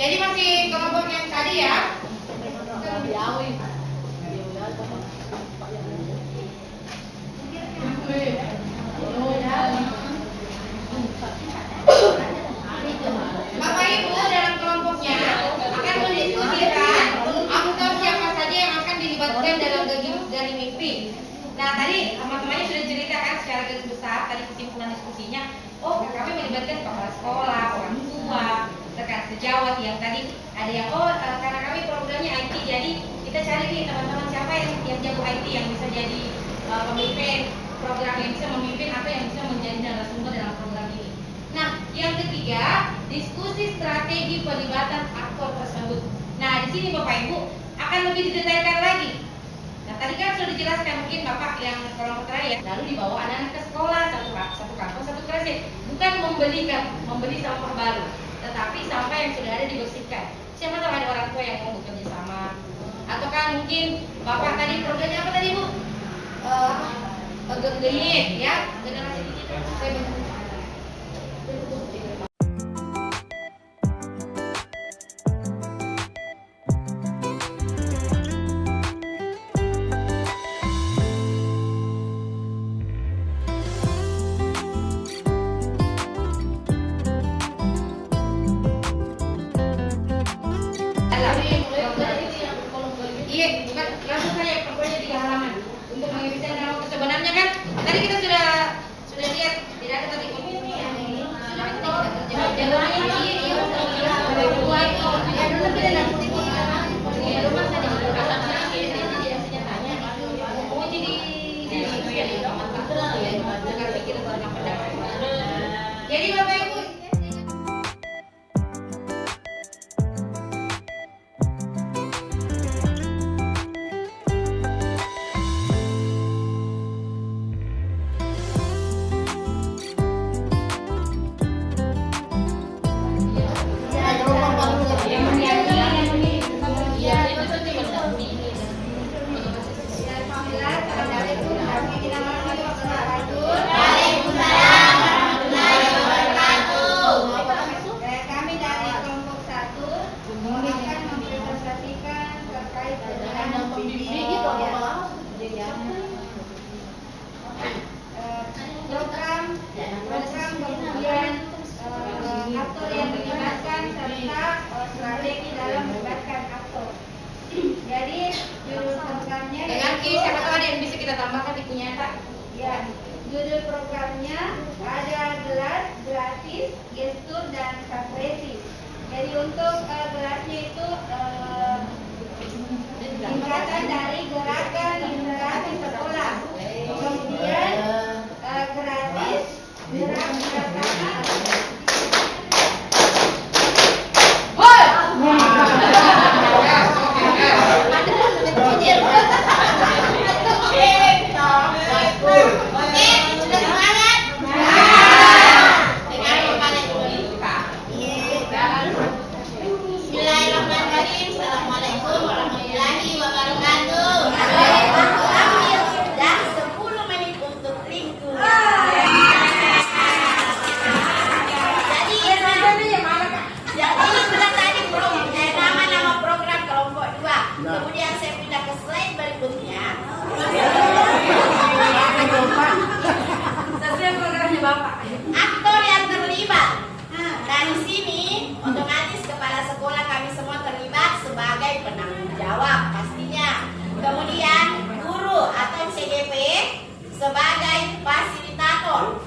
Jadi masih kelompok yang tadi ya. Bapak Ibu dalam kelompoknya akan mendiskusikan aktor siapa saja yang akan dilibatkan dalam garis mimpi. Nah tadi teman-temannya sudah ceritakan secara garis besar tadi kesimpulan diskusinya. Oh kami melibatkan kepala sekolah, orang tua, rekan sejawat yang tadi ada yang karena kami programnya IT, jadi kita cari nih teman-teman siapa yang jago IT yang bisa jadi pemimpin program, yang bisa memimpin atau yang bisa menjadi narasumber dalam program ini. Nah yang ketiga diskusi strategi pelibatan aktor tersebut. Nah di sini Bapak Ibu akan lebih didetailkan lagi. Nah tadi kan sudah dijelaskan mungkin Bapak yang kelompok terakhir, lalu dibawa anak-anak ke sekolah satu kampus satu kelas, bukan membeli sampah baru, tetapi sampah yang sudah ada dibersihkan. Siapa tahu ada orang tua yang mau bekerja sama, atau kan mungkin Bapak tadi programnya apa tadi Bu? Genggayit ya, generasi digital. Dengan Ki, siapa tahu ada yang bisa kita tambahkan di punya tak? Ya, judul programnya ada gelas, gratis, gestur, dan ekspresi. Jadi untuk gelasnya itu singkatan dari gerakan literasi sekolah. Kemudian gratis, gerak Bismillahirrahmanirrahim. Assalamualaikum warahmatullahi wabarakatuh. Dan 10 menit untuk ringkus. Jadi sudah tadi nama program kelompok 2. Kemudian saya pindah ke slide berikutnya. Sesuai programnya Bapak. Aktor yang terlibat. Dan di sini otomatis kepala sekolah kami semua terlibat sebagai penanggung jawab pastinya. Kemudian guru atau CGP sebagai fasilitator.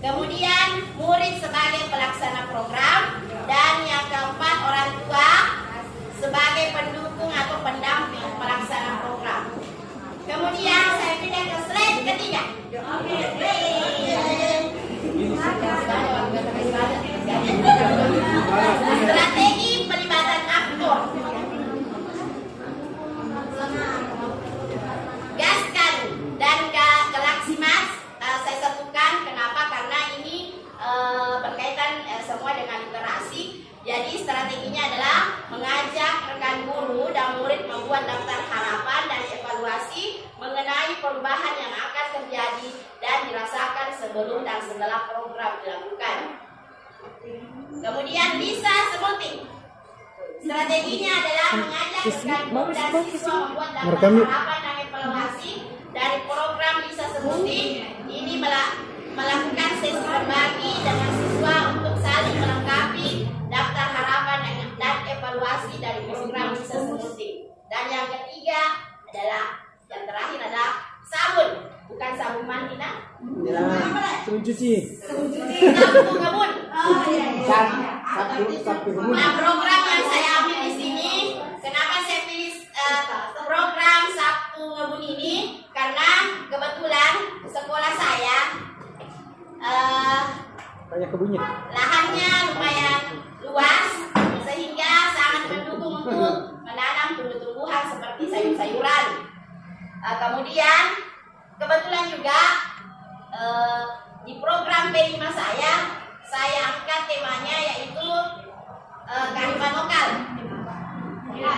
Kemudian murid sebagai pelaksana program, dan yang keempat orang tua sebagai pendukung atau pendamping pelaksana program. Kemudian saya pindah ke slide ketiga. Strategi pelibatan aktor. Gaskan dan Galaximas saya satukan. Kenapa? Karena ini berkaitan semua dengan literasi. Jadi strateginya adalah mengajak rekan guru dan murid membuat daftar harapan dan evaluasi mengenai perubahan yang akan terjadi dan dirasakan sebelum dan setelah program dilakukan. Kemudian bisa sebutin. Strateginya adalah mengajak rekan guru dan siswa membuat daftar harapan dan evaluasi dari program bisa sebutin. Ini melakukan sesi berbagi dengan siswa untuk saling melengkapi daftar harapan dan evaluasi dari program bisa sebutin. Dan yang ketiga adalah, yang terakhir adalah sabun, bukan sabun mandi nak? Ya, sabun cuci. Sabun kebun. Sabun. Nah, program yang saya ambil di sini, kenapa saya pilih program Sabtu Ngebun ini? Karena kebetulan sekolah saya Banyak kebunnya. lahannya lumayan luas, sehingga sangat mendukung untuk menanam tumbuh-tumbuhan seperti sayur-sayuran. Kemudian kebetulan juga di program B5 saya angkat temanya yaitu kearifan lokal. Oh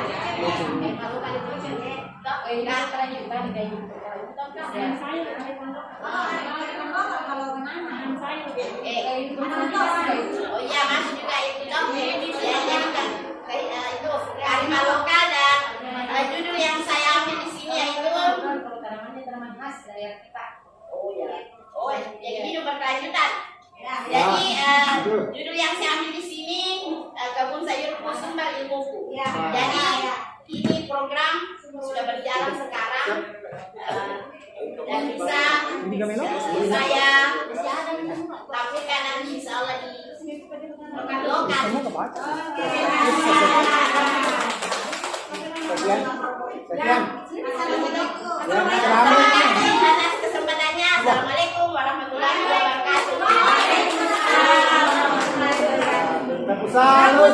iya, masuk juga itu dong. Itu kearifan lokal, dan judul yang saya ambil di sini yaitu jadi hidup berkelanjutan. Jadi judul yang saya ambil di sini kebun sayurku sumber ilmuku. Jadi ini program sudah berjalan sekarang dan bisa saya tampilkan nanti insya Allah di lokal. Terima kasih atas kesempatannya. Assalamualaikum warahmatullahi wabarakatuh. Salut.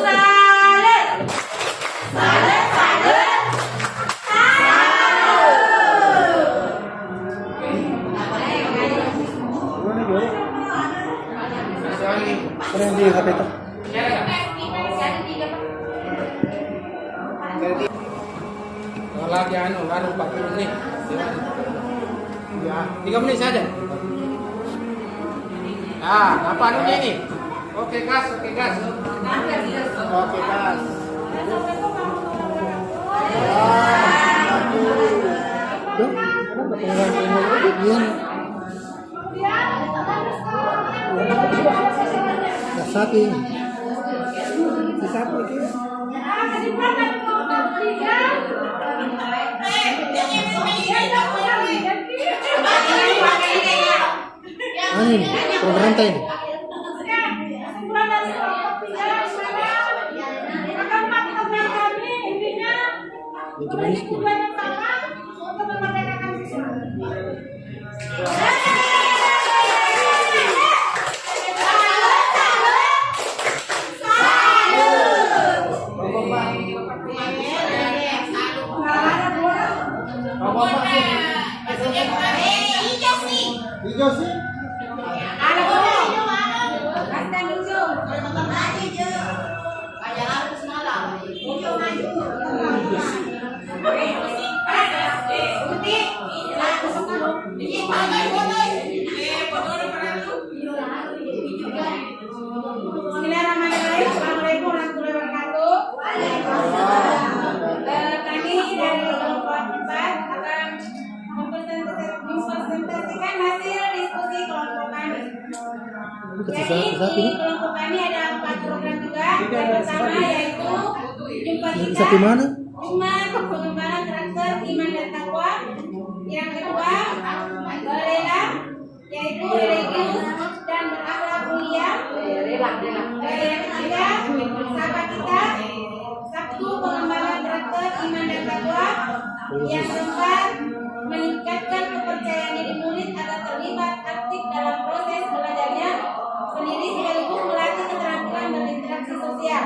Keren di HP itu. Kalau lagi anu 40 menit. Ya, 3 menit saja. Ah, apa anunya ini? Oke, gas. Oke, gas. Duh, kenapa pengeluaran ilmu lagi gini? Satu ini. Satu lagi. ini program tadi. Kesimpulan dari kelompok 3 keempat program kami intinya memiliki tujuan yang sama untuk memerdekakan siswa. Hijau sih. Bismillahirrahmanirrahim. Assalamualaikum warahmatullahi wabarakatuh. Kami dari kelompok 4 akan mempresentasikan hasil diskusi kelompok kami. Jadi di kelompok kami ada 4 program juga. Yang pertama yaitu jumpa kita Jumat pengembangan karakter iman dan takwa. Yang kedua Lela yaitu religius dan berakhlak mulia. Yang ketiga sapa kita Sabtu pengembangan karakter iman dan takwa. Yang keempat meningkatkan kepercayaan diri murid agar terlibat aktif dalam proses belajarnya sendiri sekaligus melatih keterampilan berinteraksi sosial.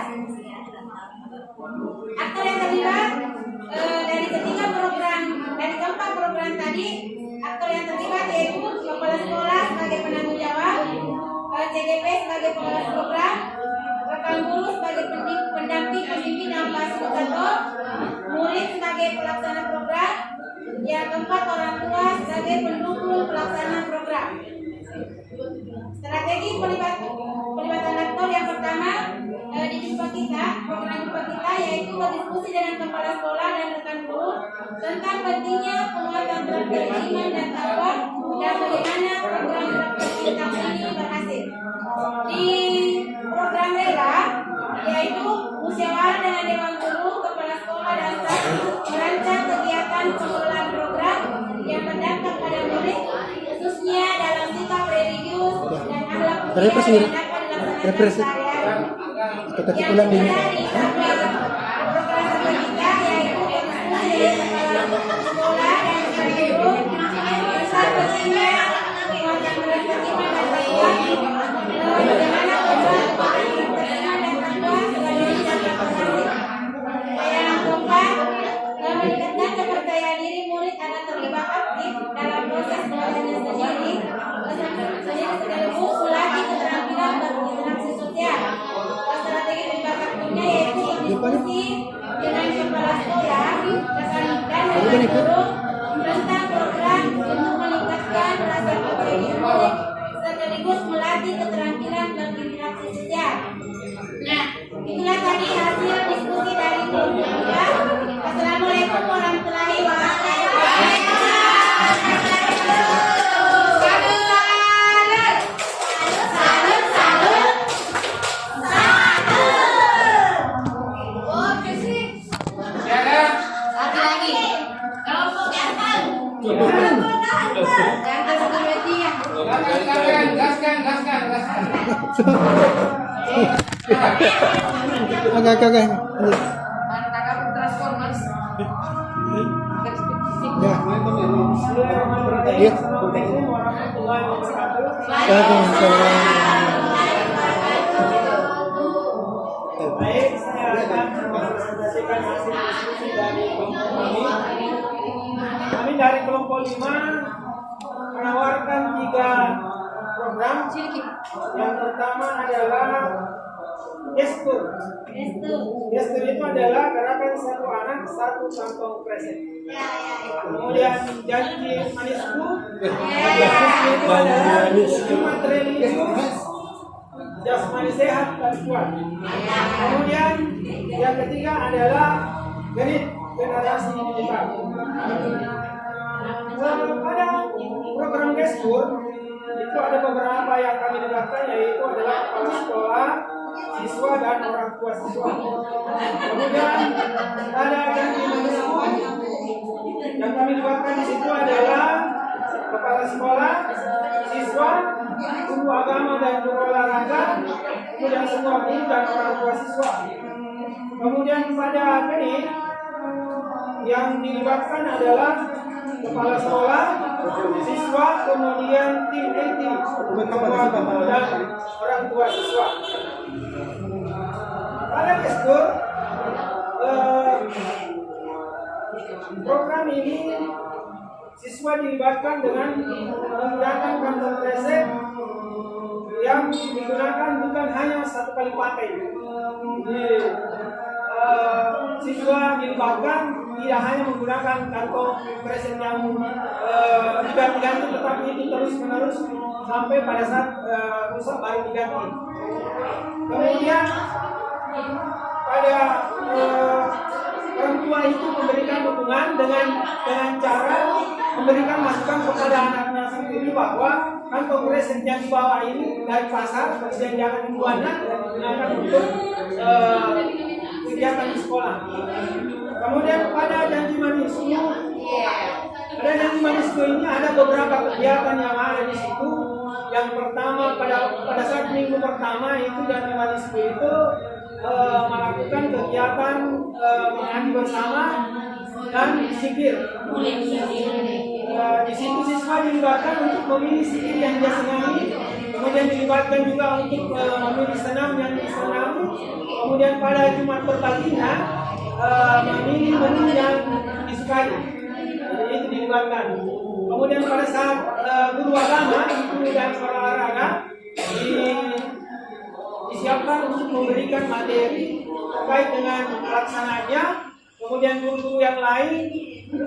Aktor yang terlibat dari keempat program tadi, aktor yang terlibat yaitu kepala sekolah sebagai penanggung jawab, CGP sebagai pengawas program, rekan guru sebagai pendamping pembimbing dan fasilitator, murid sebagai pelaksana program, yang keempat orang tua sebagai pendukung pelaksanaan program. Strategi pelibatan aktor yang pertama di jumpa kita, program jumpa kita yaitu berdiskusi dengan kepala sekolah dan rekan guru tentang pentingnya penguatan karakter iman dan takwa dan bagaimana program praktek kita ini berhasil. Di program Lela yaitu musyawarah dengan dewan guru, kepala sekolah dan staf merancang kegiatan pengelolaan program yang berdampak pada murid khususnya dalam sikap religius dan akhlak mulia yang dapat dilaksanakan sehari-hari. Yang kedua di program sama kita yaitu berdiskusi dengan kepala sekolah dan rekan guru tentang pentingnya penguatan karakter iman dan takwa, bagaimana program iman dan takwa sebagai dapat berhasil. Yang keempat meningkatkan kepercayaan diri murid agar terlibat aktif dalam proses belajarnya sendiri sekaligus melatih keterampilan berinteraksi sosial. Strategi pelibatan aktornya yaitu berdiskusi dengan kepala sekolah dan rekan guru tentang program untuk meningkatkan rasa percaya diri murid sekaligus melatih keterampilan berinteraksi sosial. Nah, itulah tadi hasil diskusi dari kelompok kita. Assalamualaikum warahmatullahi wabarakatuh. Agak. Ya. Baik, saya akan mempresentasikan hasil diskusi dari kelompok kami. Kami dari kelompok 5 menawarkan 3 program. Yang pertama adalah gestur. Gestur itu adalah gerakan satu anak satu kantong kresek. Kemudian janji manisku. Gestur itu adalah iman religius, jasmani sehat dan kuat. Kemudian yang ketiga adalah genit generasi digital. Pada program gestur itu ada beberapa yang kami dengarkan, yaitu adalah kepala sekolah, siswa dan orang tua siswa. Kemudian ada janji manisku yang kami dengarkan di situ adalah kepala sekolah, siswa guru agama dan guru olahraga, kemudian semua guru dan orang tua siswa. Kemudian pada ini yang dilibatkan adalah kepala sekolah, siswa, kemudian tim IT, dan orang tua siswa. Pada gestur program ini siswa dilibatkan dengan menggunakan kantong kresek yang digunakan bukan hanya satu kali pakai. Jadi, siswa dilibatkan tidak hanya menggunakan kantong kresek yang diganti-ganti, tetapi itu terus-menerus sampai pada saat rusak baru diganti. Kemudian pada orang tua itu memberikan dukungan dengan cara memberikan masukan kepada anaknya sendiri bahwa kantong kresek yang dibawa ini dari pasar dan jangan dibuangnya dan digunakan untuk kegiatan di sekolah. Kemudian pada janji manisku, ini ada beberapa kegiatan yang ada di situ. Yang pertama pada saat minggu pertama itu janji manisku itu melakukan kegiatan mengaji bersama dan zikir. Di situ siswa dilibatkan untuk memilih zikir yang dia senangi, kemudian dilibatkan juga untuk memilih senam yang disenangi, kemudian pada Jumat berbaginya memilih menu yang disukai. Jadi itu dilibatkan. Kemudian pada saat guru agama itu dan olahraga disiapkan untuk memberikan materi terkait dengan pelaksanaannya. Kemudian guru-guru yang lain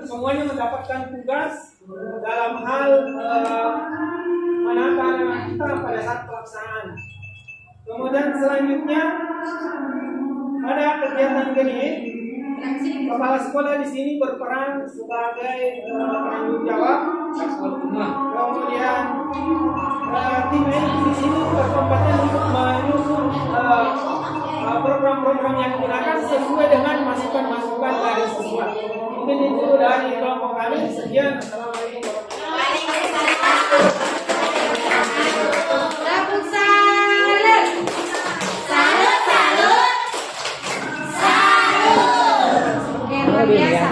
semuanya mendapatkan tugas dalam hal menata anak kita pada saat pelaksanaan. Kemudian selanjutnya pada kegiatan ini kepala sekolah di sini berperan sebagai penanggung jawab. Kemudian tim di sini berkompeten untuk menyusun program-program yang digunakan sesuai dengan masukan-masukan dari siswa. Mungkin itu dari kelompok kami. Sekian. Assalamualaikum warahmatullahi wabarakatuh. Tepuk salut. Salut, salut. Salut. Oke, luar biasa.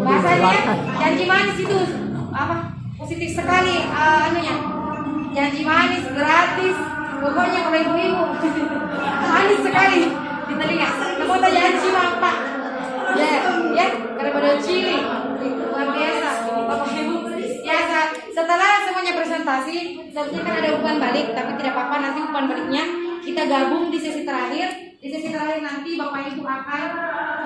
Bahasanya janji manis itu apa? Positif sekali anunya. Janji manis gratis. Pokoknya kalau ibu-ibu manis sekali di telinga. Kamu tak janji Pak. Ya, daripada cili. Luar biasa. Bapak Ibu. Ya, setelah semuanya presentasi, sebenarnya kan ada umpan balik, tapi tidak apa-apa, nanti umpan baliknya kita gabung di sesi terakhir. Di sesi terakhir nanti Bapak Ibu akan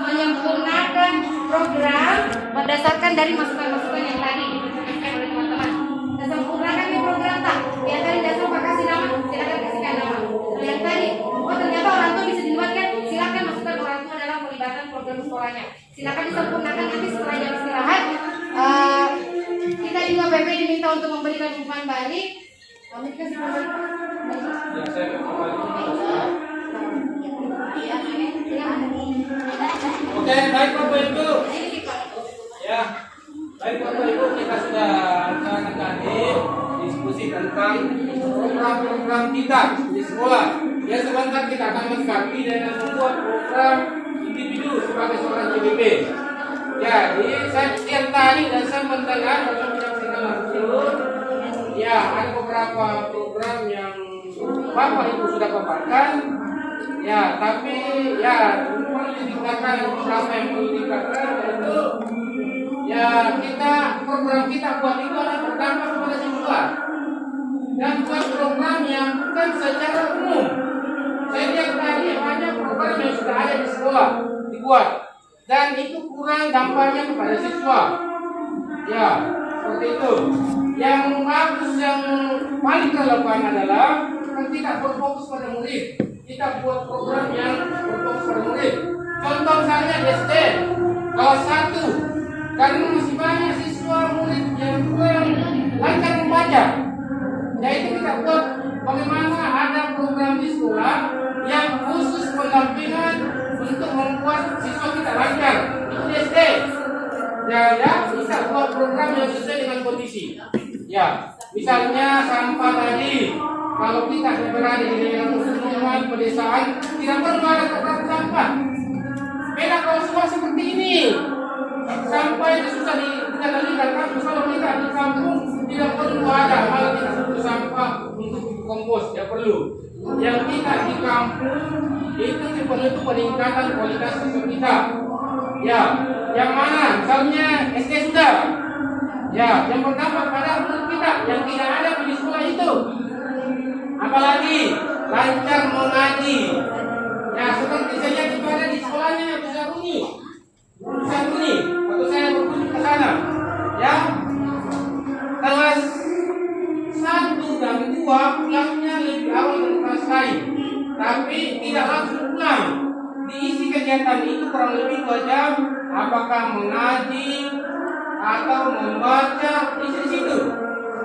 menyempurnakan program berdasarkan dari masukan-masukan yang tadi diberikan oleh teman-teman. Kita sempurnakan di program tak? Yang tadi dasar Pak kasih nama, silakan kasihkan nama. Yang tadi, ternyata orang tua bisa dilibatkan, silakan masukkan orang tua dalam pelibatan program sekolahnya. Silakan disempurnakan nanti setelah jam istirahat. Kita juga PP diminta untuk memberikan umpan balik. Kami kasih umpan balik. Oke, baik Bapak Ibu. Ya, baik Bapak Ibu, kita sudah akan tadi diskusi tentang program-program kita di sekolah. Ya, sebentar kita akan mengkaji dengan membuat program individu sebagai seorang JBP. Ya, jadi saya setiap tadi dan saya mendengar dalam menyaksikan langsung. Ya, ada beberapa program yang Bapak Ibu sudah paparkan. Ya, tapi ya perlu ditingkatkan beberapa yang perlu ditingkatkan yaitu ya program kita buat itu adalah pertama kepada siswa dan buat program yang bukan secara umum. Saya lihat tadi banyak program yang sudah ada di sekolah dibuat dan itu kurang dampaknya kepada siswa. Ya, seperti itu. Yang bagus yang paling relevan adalah kita berfokus pada murid. Kita buat program yang berfokus pada murid. Contoh misalnya di SD kelas 1, karena masih banyak siswa murid yang kurang lancar membaca. Jadi kita buat bagaimana ada program di sekolah yang khusus pendampingan untuk membuat siswa kita lancar. Itu di SD. Ya, kita buat program yang sesuai dengan kondisi. Ya, Misalnya sampah tadi, kalau kita berada di daerah perkampungan pedesaan, tidak perlu ada tempat sampah. Beda kalau semua seperti ini, sampah itu susah dikendalikan. Kalau kita di kampung tidak perlu ada, malah kita butuh sampah untuk kompos, tidak perlu. Yang kita di kampung itu perlu peningkatan kualitas siswa kita. Ya, yang mana? Misalnya SD sudah. Ya, yang berdampak pada murid kita yang tidak ada di sekolah itu. Apalagi lancar mengaji. Ya, seperti saya itu ada di sekolahnya Saruni. Waktu saya berkunjung ke sana, ya, kelas 1 dan 2 pulangnya lebih awal dari kelas lain, tapi tidak langsung pulang. Diisi kegiatan itu kurang lebih 2 jam, apakah mengaji atau membaca di situ.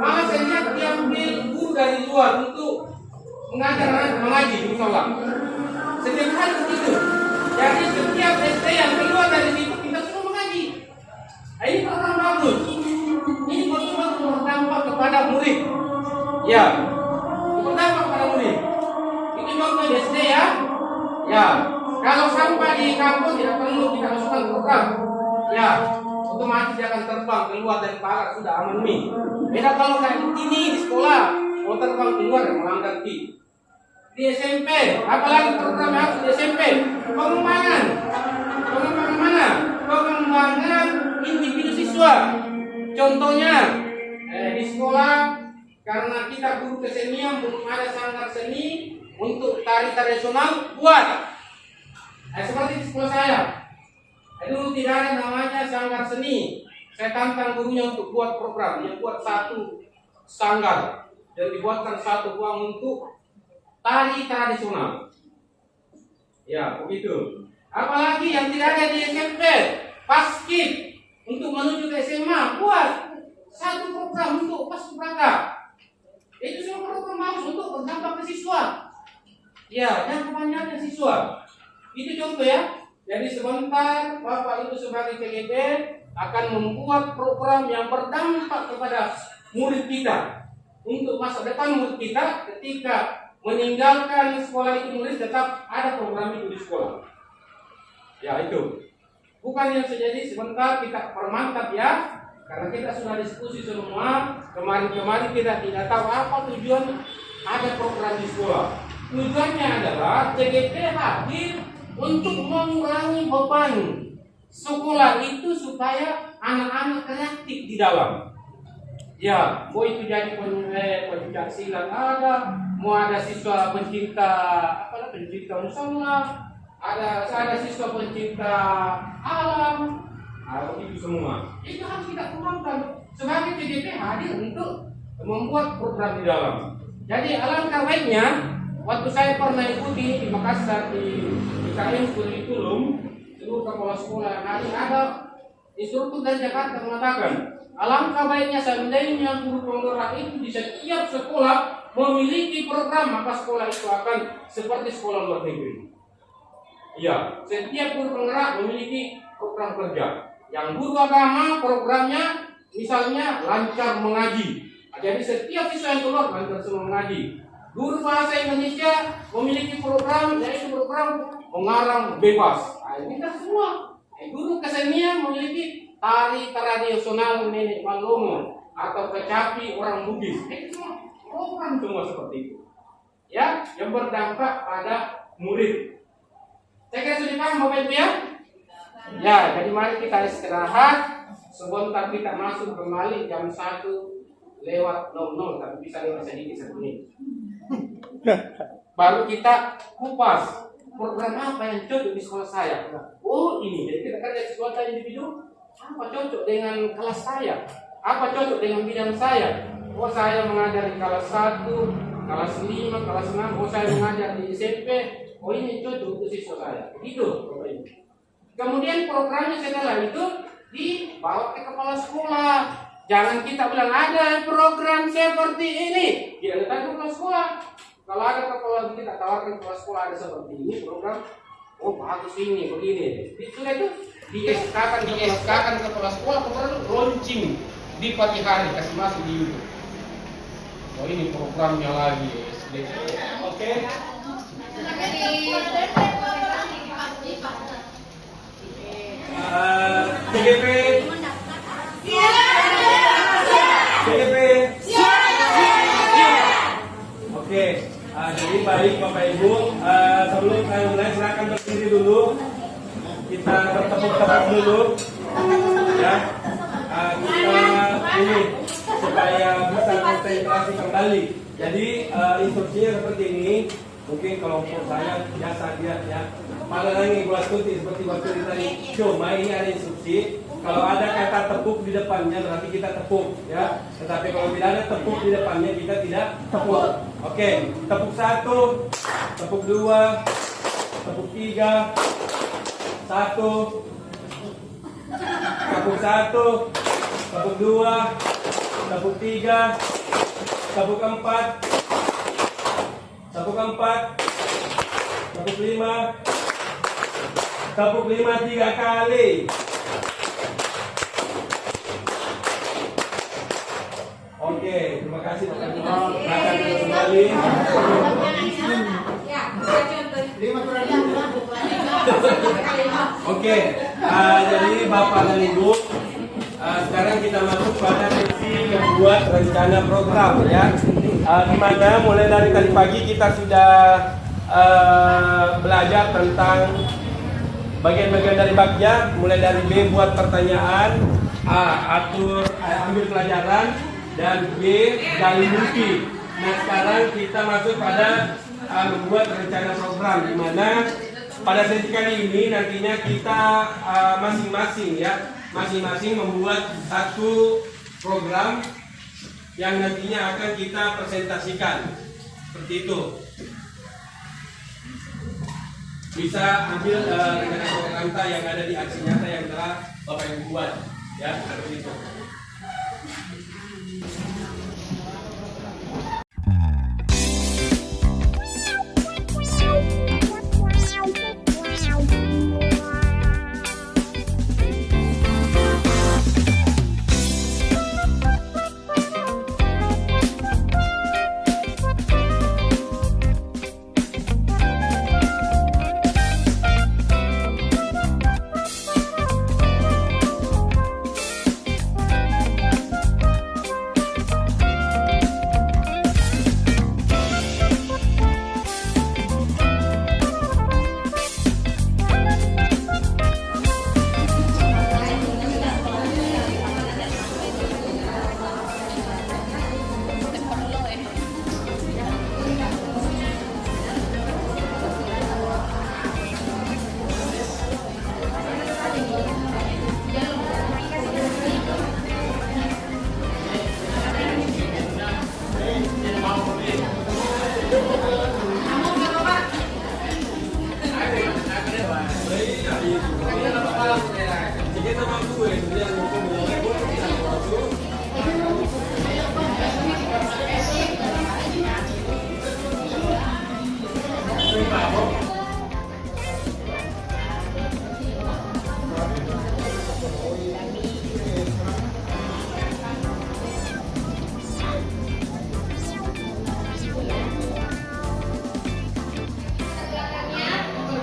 Malah saya lihat diambil guru dari luar untuk mengaji di musola. Setiap hari begitu. Jadi setiap SD yang keluar dari situ kita suruh mengaji. Nah, ini program bagus. Ini betul-betul berdampak kepada murid. Ya, berdampak kepada murid. Itu contoh di SD ya. Ya, kalau sampah di kampung tidak perlu kita masukkan program. Ya, otomatis dia akan terbang keluar dari pagar, sudah aman nih. Beda kalau kayak ini di sekolah, mau terbang keluar melanggar di SMP, apalagi program harus di SMP. Pengembangan mana? Pengembangan individu siswa. Contohnya di sekolah, karena kita guru kesenian belum ada sanggar seni untuk tari tradisional buat. Seperti di sekolah saya. Dulu tidak ada namanya sanggar seni. Saya tantang gurunya untuk buat program. Dia buat satu sanggar dan dibuatkan satu uang untuk tari tradisional. Ya, begitu. Apalagi yang tidak ada di SMP, paskib untuk menuju ke SMA, buat satu program untuk paskibraka. Itu semua program bagus untuk berdampak ke siswa. Ya, dan kebanyakan siswa. Itu contoh ya. Jadi sebentar Bapak itu sebagai PGP akan membuat program yang berdampak kepada murid kita. Untuk masa depan murid kita ketika meninggalkan sekolah itu murid tetap ada program itu di sekolah. Ya itu. Bukan yang sejadi sebentar kita permantap ya. Karena kita sudah diskusi semua. Kemarin-kemarin kita tidak tahu apa tujuan ada program di sekolah. Tujuannya adalah PGP hadir untuk mengurangi beban sekolah itu supaya anak-anak kreatif di dalam. Ya, mau itu jadi pencak silat ada, mau ada siswa pencinta musola, ada siswa pencinta alam, begitu semua. Itu harus kita kembangkan sebagai PGP hadir untuk membuat program di dalam. Jadi alangkah baiknya waktu saya pernah ikuti di Makassar di IKM Kurikulum, seluruh kepala sekolah yang ada instruktur dari Jakarta mengatakan, alangkah baiknya seandainya guru penggerak itu di setiap sekolah memiliki program, maka sekolah itu akan seperti sekolah luar negeri. Iya, setiap guru penggerak memiliki program kerja. Yang guru agama programnya misalnya lancar mengaji. Jadi setiap siswa yang keluar lancar semua mengaji. Guru bahasa Indonesia memiliki program, yaitu program mengarang bebas. Kita semua. Guru kesenian memiliki tari tradisional nenek Malomo atau kecapi orang Bugis. Itu semua program semua seperti itu. Ya, yang berdampak pada murid. Saya kira sudah paham Bapak Ibu ya? Ya, jadi mari kita istirahat. Sebentar kita masuk kembali jam 1:00 tapi bisa lewat sedikit 1 menit. Baru kita kupas program apa yang cocok di sekolah saya. Oh ini, jadi kita kerja sesuatu individu apa cocok dengan kelas saya, apa cocok dengan bidang saya. Oh saya mengajar di kelas 1, kelas 5, kelas 6. Oh saya mengajar di SMP. Oh ini cocok untuk siswa saya. Begitu. Kemudian programnya setelah itu dibawa ke kepala sekolah. Jangan kita bilang ada program seperti ini. Dia datang ke kepala sekolah. Kalau ada kepala kita tawarkan kepala sekolah ada seperti ini program. Oh bagus ini begini. Sudah itu di-SK-kan kepala sekolah kemudian launching di pagi hari kasih masuk di YouTube. Oh ini programnya lagi SD. Oke. TGP. TGP. Oke. Jadi baik Bapak Ibu, sebelum saya mulai silakan berdiri dulu. Kita bertepuk-tepuk dulu. Ya. Kita ini supaya bisa konsentrasi kembali. Jadi instruksinya seperti ini. Mungkin kelompok saya biasa lihat ya. Pada lagi buat tuti seperti waktu tadi. Cuma ini ada instruksi. Kalau ada kata tepuk di depannya berarti kita tepuk ya. Tetapi kalau tidak ada tepuk di depannya kita tidak tepuk. Oke, tepuk 1, tepuk 2, tepuk 3, 1, tepuk 1, tepuk 2, tepuk 3, tepuk 4, tepuk 4, tepuk 5, tepuk 5 3 kali. Oke, terima kasih Bapak Ibu. Akan kembali. Oke, jadi Bapak dan Ibu, sekarang kita masuk pada sesi membuat rencana program ya. Di mana mulai dari tadi pagi kita sudah belajar tentang bagian-bagian dari bagja, mulai dari B buat pertanyaan, A atur ambil pelajaran, dan B gali mimpi. Nah sekarang kita masuk pada membuat rencana program, di mana pada sesi kali ini nantinya kita masing-masing membuat satu program yang nantinya akan kita presentasikan. Seperti itu. Bisa ambil rencana program yang ada di aksi nyata yang telah Bapak Ibu buat, ya seperti itu.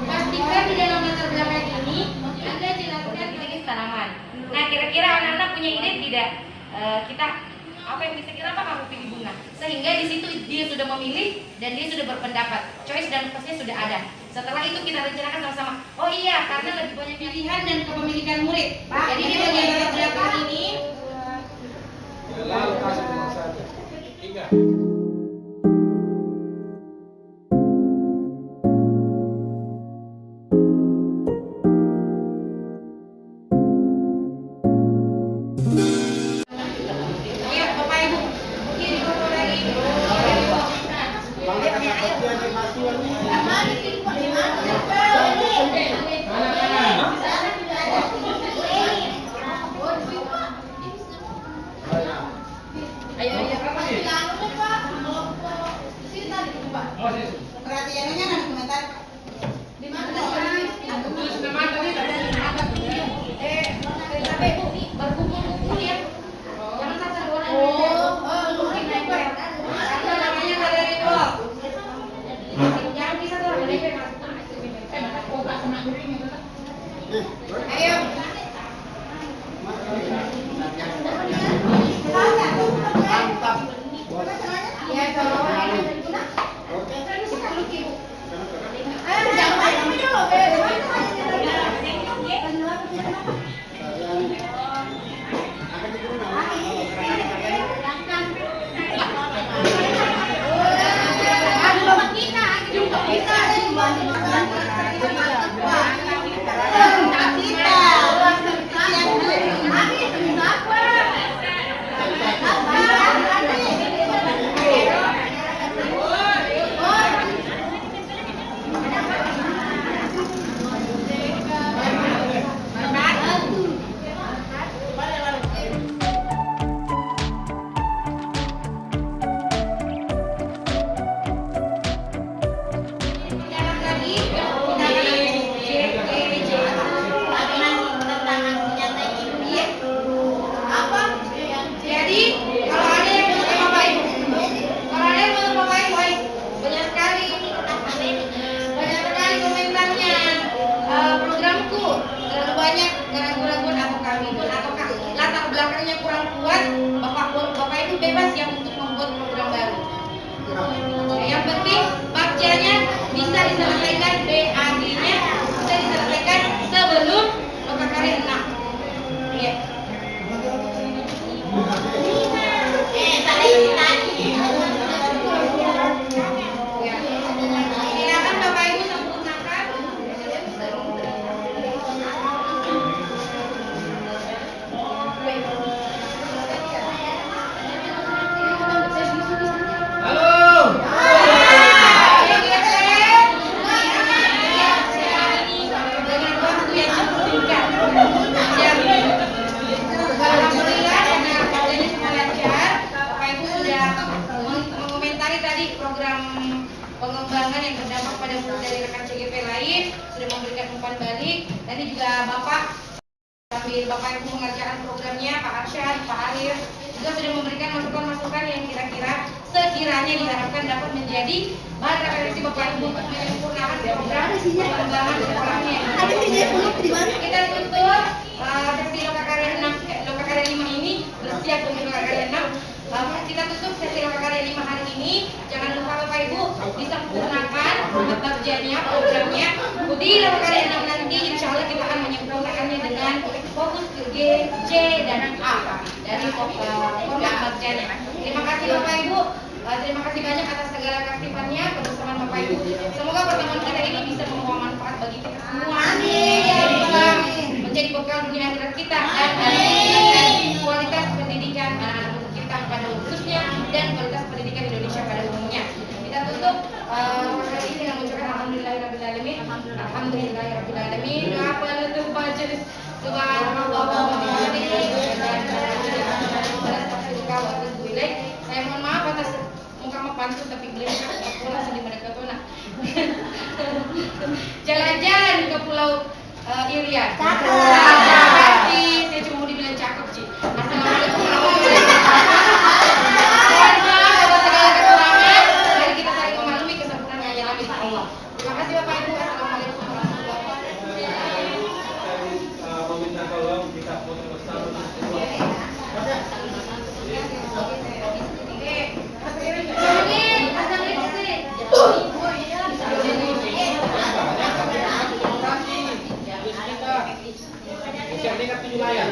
Pastikan di dalam latar belakang ini Anda jelaskan jenis tanaman. Nah, kira-kira anak-anak punya ide tidak? Kita apa yang bisa kira apa kamu pilih bunga? Sehingga di situ dia sudah memilih dan dia sudah berpendapat. Choice dan pasnya sudah ada. Setelah itu kita rencanakan sama-sama. Oh iya, karena lebih banyak pilihan dan kepemilikan murid. Jadi di bagian latar belakang ini Lalu kasih nomor 1. 3. Ayo. Ya, kalau bebas yang untuk membuat program baru. Yang penting bakjanya bisa diselesaikan, BAD-nya bisa diselesaikan sebelum lokakarya 6. Iya. Silakan Bapak Ibu sempurnakan. Alhamdulillah karena kerjanya semua lancar, Bapak Ibu sudah mengomentari tadi program pengembangan yang berdampak pada murid dari rekan CGP lain, sudah memberikan umpan balik. Tadi juga Bapak sambil Bapak Ibu mengerjakan programnya, Pak Arsyad, Pak Arif juga sudah memberikan masukan-masukan yang kira-kira sekiranya diharapkan dapat menjadi bahan referensi Bapak Ibu untuk menyempurnakan program pengembangan sekolahnya. Kita tutup sesi lokakarya 5 ini bersiap untuk lokakarya 6. Kita tutup sesi lokakarya 5 hari ini. Jangan lupa Bapak Ibu disempurnakan bakjanya, programnya. Di lokakarya 6 nanti insya Allah kita akan menyempurnakannya dengan fokus ke G, C, dan A dari format bakjanya. Terima kasih Bapak Ibu. Terima kasih banyak atas segala keaktifannya kebersamaan Bapak Ibu. Semoga pertemuan kita ini bisa membawa manfaat bagi kita semua. Amin. Menjadi bekal dunia akhirat kita dan meningkatkan kualitas pendidikan anak-anak kita pada khususnya dan kualitas pendidikan Indonesia pada umumnya. Kita tutup hari ini dengan mengucapkan alhamdulillahirabbil alamin. Doa penutup majelis subhanallah wa bihamdihi saya mohon maaf atas muka mah pantun tapi beliau langsung di mana kotona. Jalan-jalan ke Pulau Irian. Cakep. Saya cuma mau dibilang cakep, Ci. Assalamualaikum warahmatullahi wabarakatuh. Mohon maaf atas segala kekurangan. Mari kita saling memaklumi kesempurnaan yang Allah insya Allah. Terima kasih Bapak Ibu. Assalamualaikum warahmatullahi wabarakatuh. Meminta tolong kita foto bersama. Ini kan 7 layar.